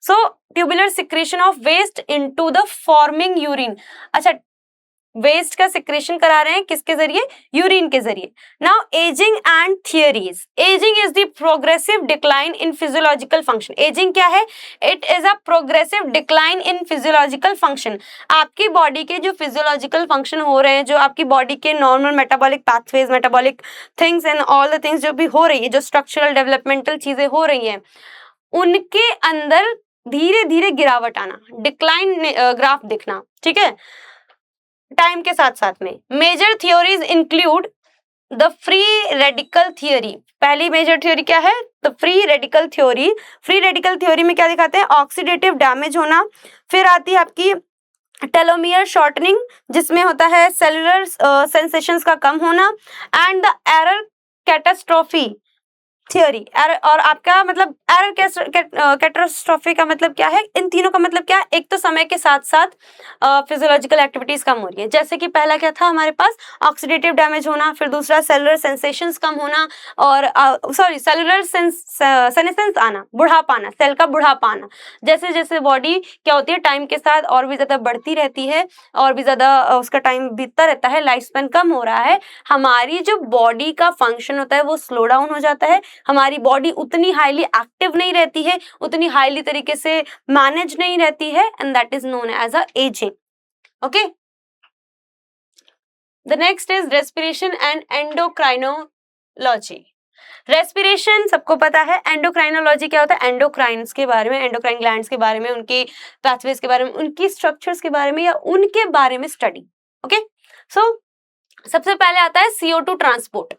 So tubular secretion of waste into the forming urine. अच्छा, वेस्ट का सिक्रेशन करा रहे हैं किसके जरिए, यूरिन के जरिए। Now ageing and theories. Ageing is the progressive decline in physiological function. Ageing क्या है, it is a progressive decline in physiological function. आपकी बॉडी के जो फिजियोलॉजिकल फंक्शन हो रहे हैं, जो आपकी बॉडी के normal metabolic pathways, metabolic things and all the things जो भी हो रही है, जो स्ट्रक्चरल डेवलपमेंटल चीजें हो रही हैं, उनके अंदर धीरे धीरे गिरावट आना, डिक्लाइन ग्राफ दिखना, ठीक है, टाइम के साथ साथ में। Major theories include the free radical theory. पहली मेजर थ्योरी क्या है, the free radical theory. Free radical theory में क्या दिखाते हैं, ऑक्सीडेटिव डैमेज होना। फिर आती है आपकी टेलोमियर शॉर्टनिंग, जिसमें होता है सेलुलर सेंसेशंस का कम होना, and the error catastrophe theory. और आपका मतलब एरर कैटास्ट्रोफी का मतलब क्या है, इन तीनों का मतलब क्या है, एक तो समय के साथ साथ फिजियोलॉजिकल एक्टिविटीज कम हो रही है, जैसे कि पहला क्या था हमारे पास, ऑक्सीडेटिव डैमेज होना, फिर दूसरा सेलुलर सेंसेशंस कम होना, और सेलुलर सेनेसेंस आना, बुढ़ापा आना, सेल का बुढ़ापा आना। जैसे जैसे बॉडी क्या होती है टाइम के साथ और भी ज्यादा बढ़ती रहती है, और भी ज्यादा उसका टाइम बीतता रहता है, लाइफ स्पैन कम हो रहा है, हमारी जो बॉडी का फंक्शन होता है वो स्लो डाउन हो जाता है, हमारी बॉडी उतनी हाईली एक्टिव नहीं रहती है, उतनी हाईली तरीके से मैनेज नहीं रहती है, and that is known as a ageing. Okay, the next is respiration and endocrinology. Respiration सबको पता है, एंडोक्राइनोलॉजी क्या होता है, एंडोक्राइन्स के बारे में, एंडोक्राइन ग्लैंड्स के बारे में, उनके पैथवेज के बारे में, उनकी स्ट्रक्चर्स के बारे में या उनके बारे में स्टडी। ओके, सो सबसे पहले आता है CO2 transport.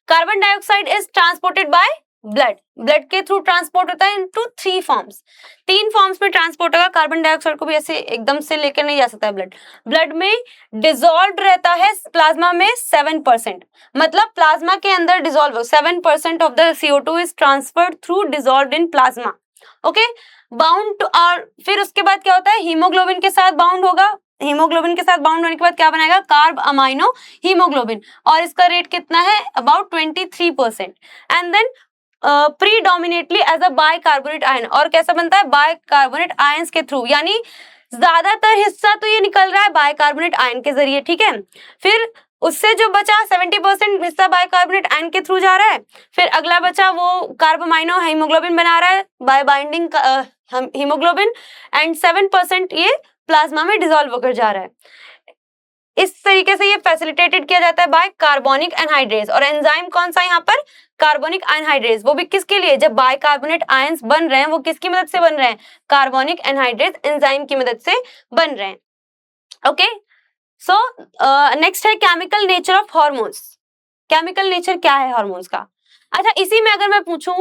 Carbon dioxide is transported by blood. Blood के थ्रू ट्रांसपोर्ट होता है इनटू 3 फॉर्म्स। 3 फॉर्म्स में ट्रांसपोर्ट होगा। कार्बन डाइऑक्साइड को भी ऐसे एकदम से लेकर नहीं जा सकता है ब्लड। ब्लड में डिसॉल्व रहता है प्लाज्मा में 7%, मतलब प्लाज्मा के अंदर डिसॉल्व हो 7% of the CO2 is transferred through dissolved in plasma. Okay, bound to, और फिर उसके बाद क्या होता है, हीमोग्लोबिन के साथ बाउंड होगा। हीमोग्लोबिन के साथ बाउंड होने के बाद क्या बनाएगा, कार्ब अमाइनो हीमोग्लोबिन, और इसका रेट कितना है, about 23%। And then predominately as a bicarbonate ion, और कैसा बनता है, बाइकार्बोनेट आयंस के थ्रू, यानी ज्यादातर हिस्सा तो ये निकल रहा है बाइकार्बोनेट आयन के जरिए, ठीक है। फिर उससे जो बचा 70% हिस्सा बाइकार्बोनेट आयन के थ्रू जा रहा है, फिर अगला बचा वो कार्बामाइनो हीमोग्लोबिन बना रहा है बाय बाइंडिंग हीमोग्लोबिन, एंड 7% ये प्लाज्मा में डिसॉल्व होकर जा रहा है। इस तरीके से ये फैसिलिटेटेड किया जाता है बाय कार्बोनिक एनहाइड्रेज, और एंजाइम कौन सा यहाँ पर, कार्बोनिक एनहाइड्रेज, वो भी किसके लिए, जब बाइकार्बोनेट आयंस बन रहे हैं वो किसकी मदद से बन रहे हैं, कार्बोनिक एनहाइड्रेज एंजाइम की मदद से बन रहे हैं। ओके, सो नेक्स्ट है chemical nature of hormones. Chemical nature क्या है हार्मोन्स का। अच्छा, इसी में अगर मैं पूछूं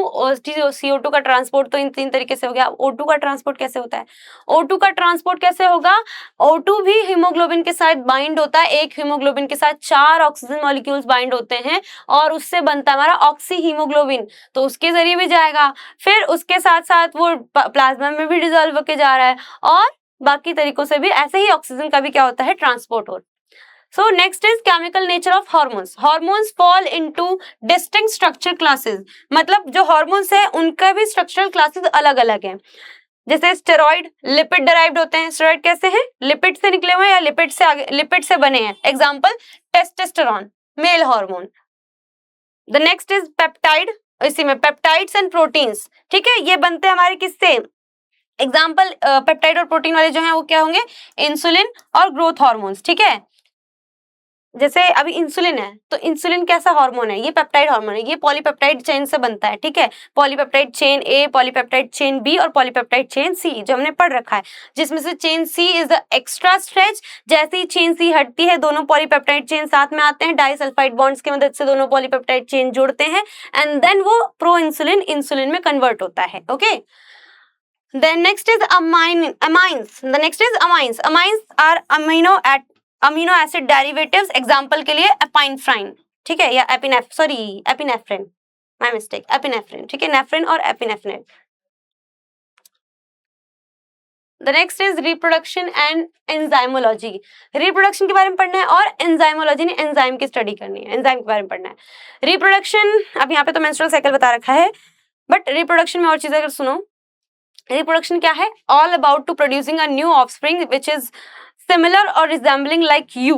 CO2 का ट्रांसपोर्ट तो इन 3 तरीके से हो गया। O2 का ट्रांसपोर्ट कैसे होता है, O2 का ट्रांसपोर्ट कैसे होगा, O2 भी हीमोग्लोबिन के साथ बाइंड होता है। एक हीमोग्लोबिन के साथ 4 ऑक्सीजन मॉलिक्यूल्स बाइंड होते हैं, और उससे बनता है हमारा ऑक्सी हीमोग्लोबिन, तो उसके जरिए भी जाएगा। फिर उसके साथ साथ वो प्लाज्मा में भी डिसॉल्व होकर जा रहा है, और बाकी तरीकों से भी ऐसे ही ऑक्सीजन का भी क्या होता है, ट्रांसपोर्ट होता है। So next is chemical nature of hormones. Hormones fall into distinct structure classes. मतलब जो hormones है उनका भी structural classes अलग अलग हैं। जैसे स्टेरॉइड लिपिड डिराइव्ड होते हैं। स्टेरॉइड कैसे हैं, लिपिड से निकले हुए हैं या लिपिड से बने हैं। Example testosterone, male hormone. The next is peptide, इसी में पेप्टाइड्स एंड प्रोटीन्स, ठीक है, ये बनते हैं हमारे किससे, एग्जाम्पल पेप्टाइड और प्रोटीन वाले जो हैं वो क्या होंगे, इंसुलिन और ग्रोथ हार्मोन्स, ठीक है। जैसे अभी इंसुलिन है तो इंसुलिन कैसा हार्मोन है, ये पेप्टाइड हार्मोन है, ये पॉलीपेप्टाइड चेन से बनता है, ठीक है। Polypeptide chain A, polypeptide chain B और पॉलीपेप्टाइड चेन सी, जो हमने पढ़ रखा है, जिसमें से chain C is the extra stretch. जैसे ही चेन सी हटती है दोनों पॉलीपेप्टाइड चेन साथ में आते हैं, डाइसल्फाइड बॉन्ड्स की मदद से दोनों पॉलीपेप्टाइड चेन जुड़ते हैं, एंड देन वो प्रो इंसुलिन इंसुलिन में कन्वर्ट होता है। Okay, Then next is amines. The next is amines. Amines are amino acid derivatives. Example के लिए epinephrine, ठीक है, या epinephrine, my mistake, epinephrine, ठीक है, नेफ्रिन और epinephrine. The next is reproduction and enzymology. Reproduction के बारे में पढ़ना है और एंजाइमोलॉजी ने एंजाइम की स्टडी करनी है, एंजाइम के बारे में पढ़ना है. रिप्रोडक्शन, अब यहाँ पे तो मेंस्ट्रुअल साइकिल बता रखा है, बट रिप्रोडक्शन में और चीजें अगर सुनो. रिप्रोडक्शन क्या है? All about to producing a new offspring which is similar और रिजेंबलिंग लाइक यू.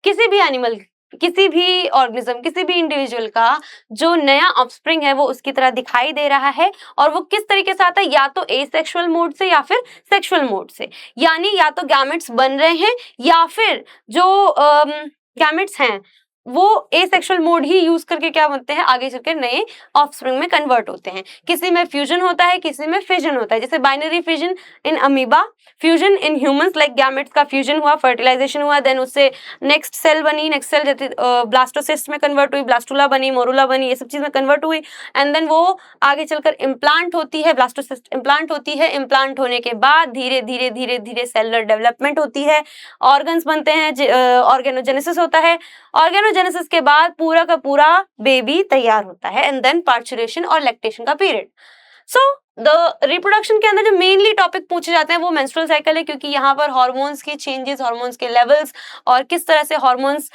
किसी भी एनिमल, किसी भी ऑर्गेनिज्म, किसी भी इंडिविजुअल का जो नया ऑफस्प्रिंग है वो उसकी तरह दिखाई दे रहा है, और वो किस तरीके से आता है? या तो एसेक्सुअल मोड से या फिर सेक्सुअल मोड से. यानी या तो गैमेट्स बन रहे हैं या फिर जो गैमेट्स हैं वो एसेक्सुअल मोड ही यूज करके क्या बनते हैं, आगे चलकर नए ऑफस्प्रिंग में कन्वर्ट होते हैं. किसी में फ्यूजन होता है, किसी में फिजन होता है. जैसे binary fission in amoeba, fusion in humans, like gametes का फ्यूजन हुआ, फर्टिलाइजेशन हुआ, देन उससे नेक्स्ट सेल बनी, नेक्स्ट सेल जैसे ब्लास्टोसिस्ट में कन्वर्ट हुई, ब्लास्टुला बनी, मोरुला बनी, ये सब चीज में कन्वर्ट हुई, एंड देन वो आगे चलकर इम्प्लांट होती है, ब्लास्टोसिस्ट इम्प्लांट होती है. इम्प्लांट होने के बाद धीरे धीरे धीरे धीरे सेलुलर डेवलपमेंट होती है, ऑर्गन्स बनते हैं, ऑर्गेनोजेनेसिस होता है. ऑर्गेनोजेनेसिस के बाद पूरा का पूरा बेबी तैयार होता है, एंड देन पार्चुरेशन और लैक्टेशन का पीरियड. सो द रिप्रोडक्शन के अंदर जो मेनली टॉपिक पूछे जाते हैं वो मेंस्ट्रुअल साइकिल है, क्योंकि यहाँ पर हार्मोन्स की चेंजेस, हार्मोन्स के लेवल्स, और किस तरह से हार्मोन्स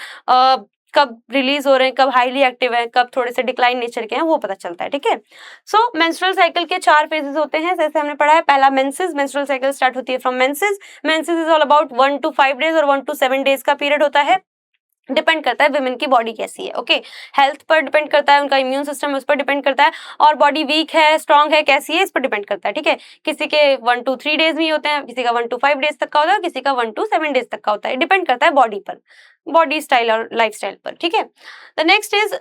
कब रिलीज हो रहे हैं, कब हाईली एक्टिव है, कब थोड़े से डिक्लाइन नेचर के हैं, वो पता चलता है. ठीक है. सो मेंस्ट्रुअल साइकिल के 4 फेजेस होते हैं, जैसे हमने पढ़ा है. पहला मेंसेस, मेंस्ट्रुअल साइकिल स्टार्ट होती है from menses. Menses is all about 1 to 5 days और 1 to 7 डेज का पीरियड होता है. डिपेंड करता है विमेन की बॉडी कैसी है. ओके, हेल्थ पर डिपेंड करता है, उनका इम्यून सिस्टम उस पर डिपेंड करता है, और बॉडी वीक है, स्ट्रांग है, कैसी है, इस पर डिपेंड करता है. ठीक है. किसी के 1 to 3 डेज में होते हैं, किसी का 1 to 5 डेज तक का होता है, किसी का 1 to 7 डेज तक का होता है. डिपेंड करता है बॉडी पर, बॉडी स्टाइल और लाइफ स्टाइल पर. ठीक है. द नेक्स्ट इज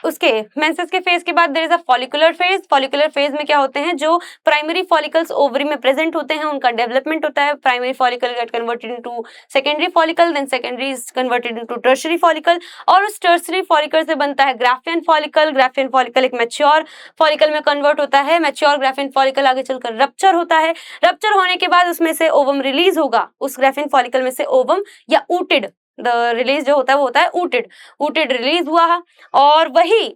उसके मेंसेस के फेज के बाद there is a follicular phase. Follicular phase में क्या होते हैं? जो प्राइमरी फॉलिकल्स ओवरी में प्रेजेंट होते हैं उनका डेवलपमेंट होता है. Primary follicle get converted into secondary follicle, then secondary is converted into tertiary follicle, और उस टर्शियरी फॉलिकल से बनता है ग्राफियन फॉलिकल. ग्राफियन फॉलिकल एक मैच्योर फॉलिकल में कन्वर्ट होता है. मैच्योर ग्राफियन फॉलिकल आगे चलकर रप्चर होता है. रप्चर होने के बाद उसमें से ओवम रिलीज होगा. उस ग्राफियन फॉलिकल में से ओवम या ऊटिड, द रिलीज जो होता है वो होता है ऊटिड. ऊटिड रिलीज हुआ, और वही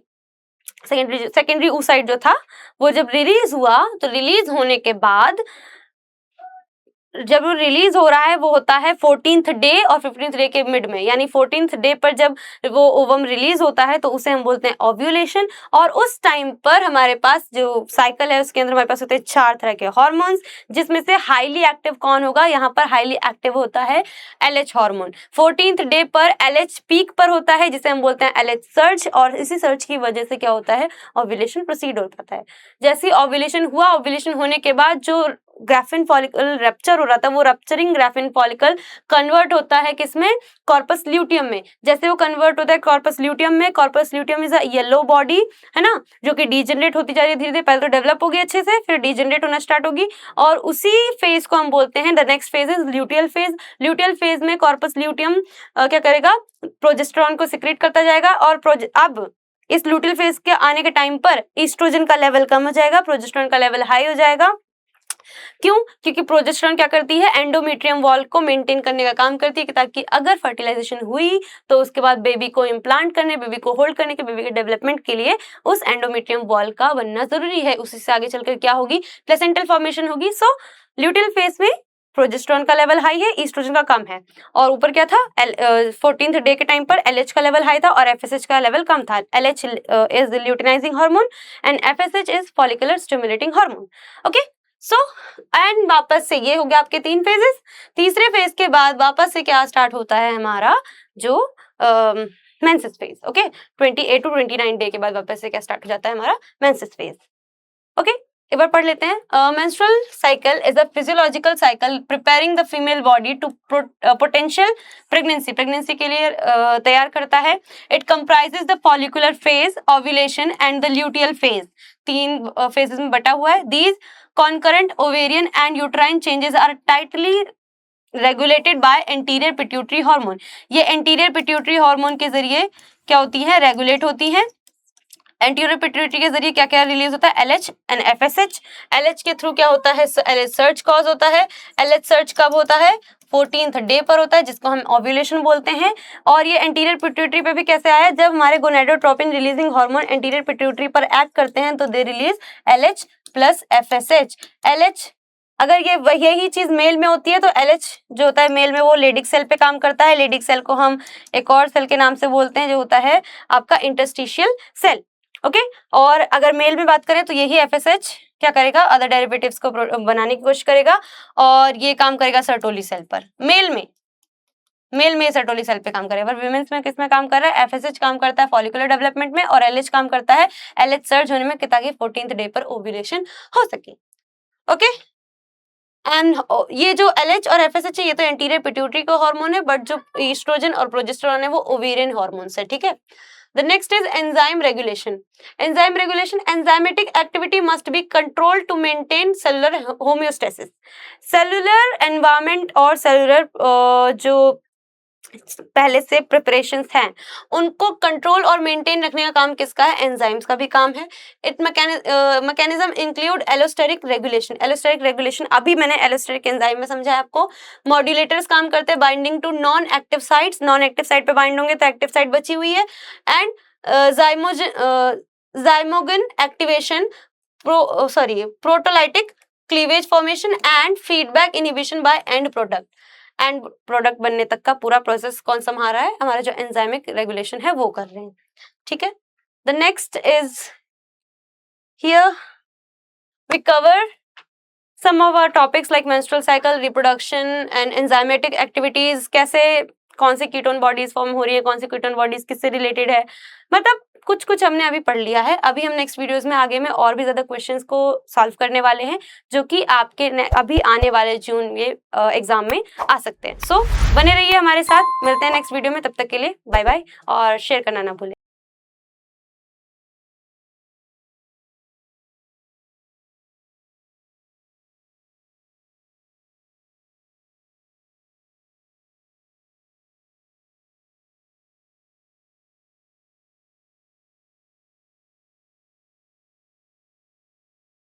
सेकेंडरी oocyte जो था वो जब रिलीज हुआ, तो रिलीज होने के बाद जब वो रिलीज हो रहा है वो होता है 14th डे और 15th डे के मिड में. यानी 14th डे पर जब वो ओवम रिलीज होता है तो उसे हम बोलते हैं ओव्यूलेशन. और उस टाइम पर हमारे पास जो साइकिल है उसके अंदर हमारे पास होते हैं 4 तरह के हार्मोन्स, जिसमें से हाईली एक्टिव कौन होगा? यहाँ पर हाईली एक्टिव होता है LH हार्मोन. 14th डे पर LH पीक पर होता है, जिसे हम बोलते हैं LH सर्ज, और इसी सर्ज की वजह से क्या होता है? ओव्यूलेशन प्रोसीड हो जाता है. जैसे ओव्यूलेशन हुआ, ओव्यूलेशन होने के बाद जो ग्राफिन फॉलिकल रप्चर हो रहा था, वो रप्चरिंग ग्राफिन फॉलिकल कन्वर्ट होता है किसमें? कॉर्पस ल्यूटियम में. जैसे वो कन्वर्ट होता है कॉर्पस ल्यूटियम में, corpus luteum is a yellow body, है ना, जो कि डीजनरेट होती जा रही है धीरे धीरे. पहले तो डेवलप होगी अच्छे से, फिर डीजनरेट होना स्टार्ट होगी, और उसी फेज को हम बोलते हैं the next phase is luteal phase. Luteal phase में कॉर्पस ल्यूटियम क्या करेगा? प्रोजेस्टेरॉन को सिक्रेट करता जाएगा, और अब इस ल्यूटियल फेज के आने के टाइम पर ईस्ट्रोजन का लेवल कम हो जाएगा, प्रोजेस्टेरॉन का लेवल हाई हो जाएगा. क्यों? क्योंकि प्रोजेस्टेरॉन क्या करती है? एंडोमेट्रियम वॉल को मेंटेन करने का काम करती है, ताकि अगर फर्टिलाइजेशन हुई तो उसके बाद बेबी को इम्प्लांट करने, बेबी को होल्ड करने के, बेबी के डेवलपमेंट के लिए उस एंडोमेट्रियम वॉल का बनना जरूरी है. उसी से आगे चलकर क्या होगी? प्लेसेंटल फॉर्मेशन होगी. सो ल्यूटियल फेज में प्रोजेस्टेरॉन का लेवल हाई है, ईस्ट्रोजन का कम है. और ऊपर क्या था? 14th डे के टाइम पर LH का लेवल हाई था और FSH का लेवल कम था. LH is luteinizing hormone and FSH is follicular stimulating hormone. Okay. So and वापस से ये हो गया आपके 3 फेजेस. तीसरे फेज के बाद वापस से क्या स्टार्ट होता है? हमारा जो menses phase. Okay, 28 to 29 day के बाद वापस से क्या स्टार्ट हो जाता है? हमारा मेंसेस फेज. ओके, एक बार पढ़ लेते हैं. Menstrual cycle is a physiological cycle preparing the female body to potential pregnancy के लिए तैयार करता है. It comprises the follicular phase, ovulation and the luteal phase. 3 phases में बटा हुआ है. These concurrent ovarian and uterine changes are tightly regulated by anterior pituitary hormone. ये anterior pituitary hormone के जरिए क्या होती है? रेगुलेट होती है. एंटीरियर पिट्यूटरी के जरिए क्या क्या रिलीज होता है, LH एंड FSH। LH के थ्रू क्या होता है, LH सर्च कॉज होता है। LH सर्च कब होता है, 14th डे पर होता है, जिसको हम ओव्यूलेशन बोलते हैं। और ये एंटीरियर पिट्यूटरी पे भी कैसे आया, जब हमारे gonadotropin releasing hormone anterior pituitary पर एक्ट करते हैं तो they release LH plus FSH। LH अगर यही चीज मेल में होती है तो LH जो होता है मेल में वो लेडिक सेल पे काम करता है। लेडिक सेल को हम एक और सेल के नाम से बोलते हैं जो होता है आपका इंटरस्टिशियल सेल। ओके, और अगर मेल में बात करें तो यही FSH क्या करेगा, अदर डेरिवेटिव्स को बनाने की कोशिश करेगा और ये काम करेगा सर्टोली सेल पर। मेल में सर्टोली सेल पे काम करेगा, पर विमेन्स में किस में काम कर रहा है, FSH काम करता है फॉलिकुलर डेवलपमेंट में और LH काम करता है LH सर्ज होने में ताकि 14th डे पर ओव्यूलेशन हो सके। ओके, एंड ये जो LH और FSH है ये तो एंटीरियर पिट्यूटरी का हार्मोन है, बट जो ईस्ट्रोजन और प्रोजेस्टेरोन है वो ओवेरियन हार्मोन्स है। ठीक है, The next is enzyme regulation. Enzyme regulation, enzymatic activity must be controlled to maintain cellular homeostasis. Cellular environment और cellular जो पहले से प्रिपरेशंस हैं उनको कंट्रोल और मेंटेन रखने का काम किसका है, एंजाइम्स का भी काम है। It mechanism include allosteric regulation. Allosteric regulation अभी मैंने एलोस्टेरिक एंजाइम में समझा है आपको। मॉड्यूलेटर्स काम करते हैं binding to non active sites, non active site पे बाइंड होंगे तो एक्टिव साइट बची हुई है। And zymogen activation, proteolytic cleavage formation and feedback inhibition by end product. End product बनने तक का पूरा प्रोसेस कौन संभाल रहा है, हमारा जो एंजाइमिक रेगुलेशन है वो कर रहे हैं। ठीक है, the next is here we cover some of our topics like menstrual cycle, reproduction and enzymatic activities। कैसे कौन से कीटोन बॉडीज फॉर्म हो रही है, कौन से कीटोन बॉडीज किससे रिलेटेड है, मतलब कुछ हमने अभी पढ़ लिया है। अभी हम नेक्स्ट वीडियोस में आगे में और भी ज्यादा क्वेश्चंस को सॉल्व करने वाले हैं जो कि आपके अभी आने वाले जून में एग्जाम में आ सकते हैं। सो बने रहिए हमारे साथ, मिलते हैं नेक्स्ट वीडियो में, तब तक के लिए बाय बाय और शेयर करना ना भूलें।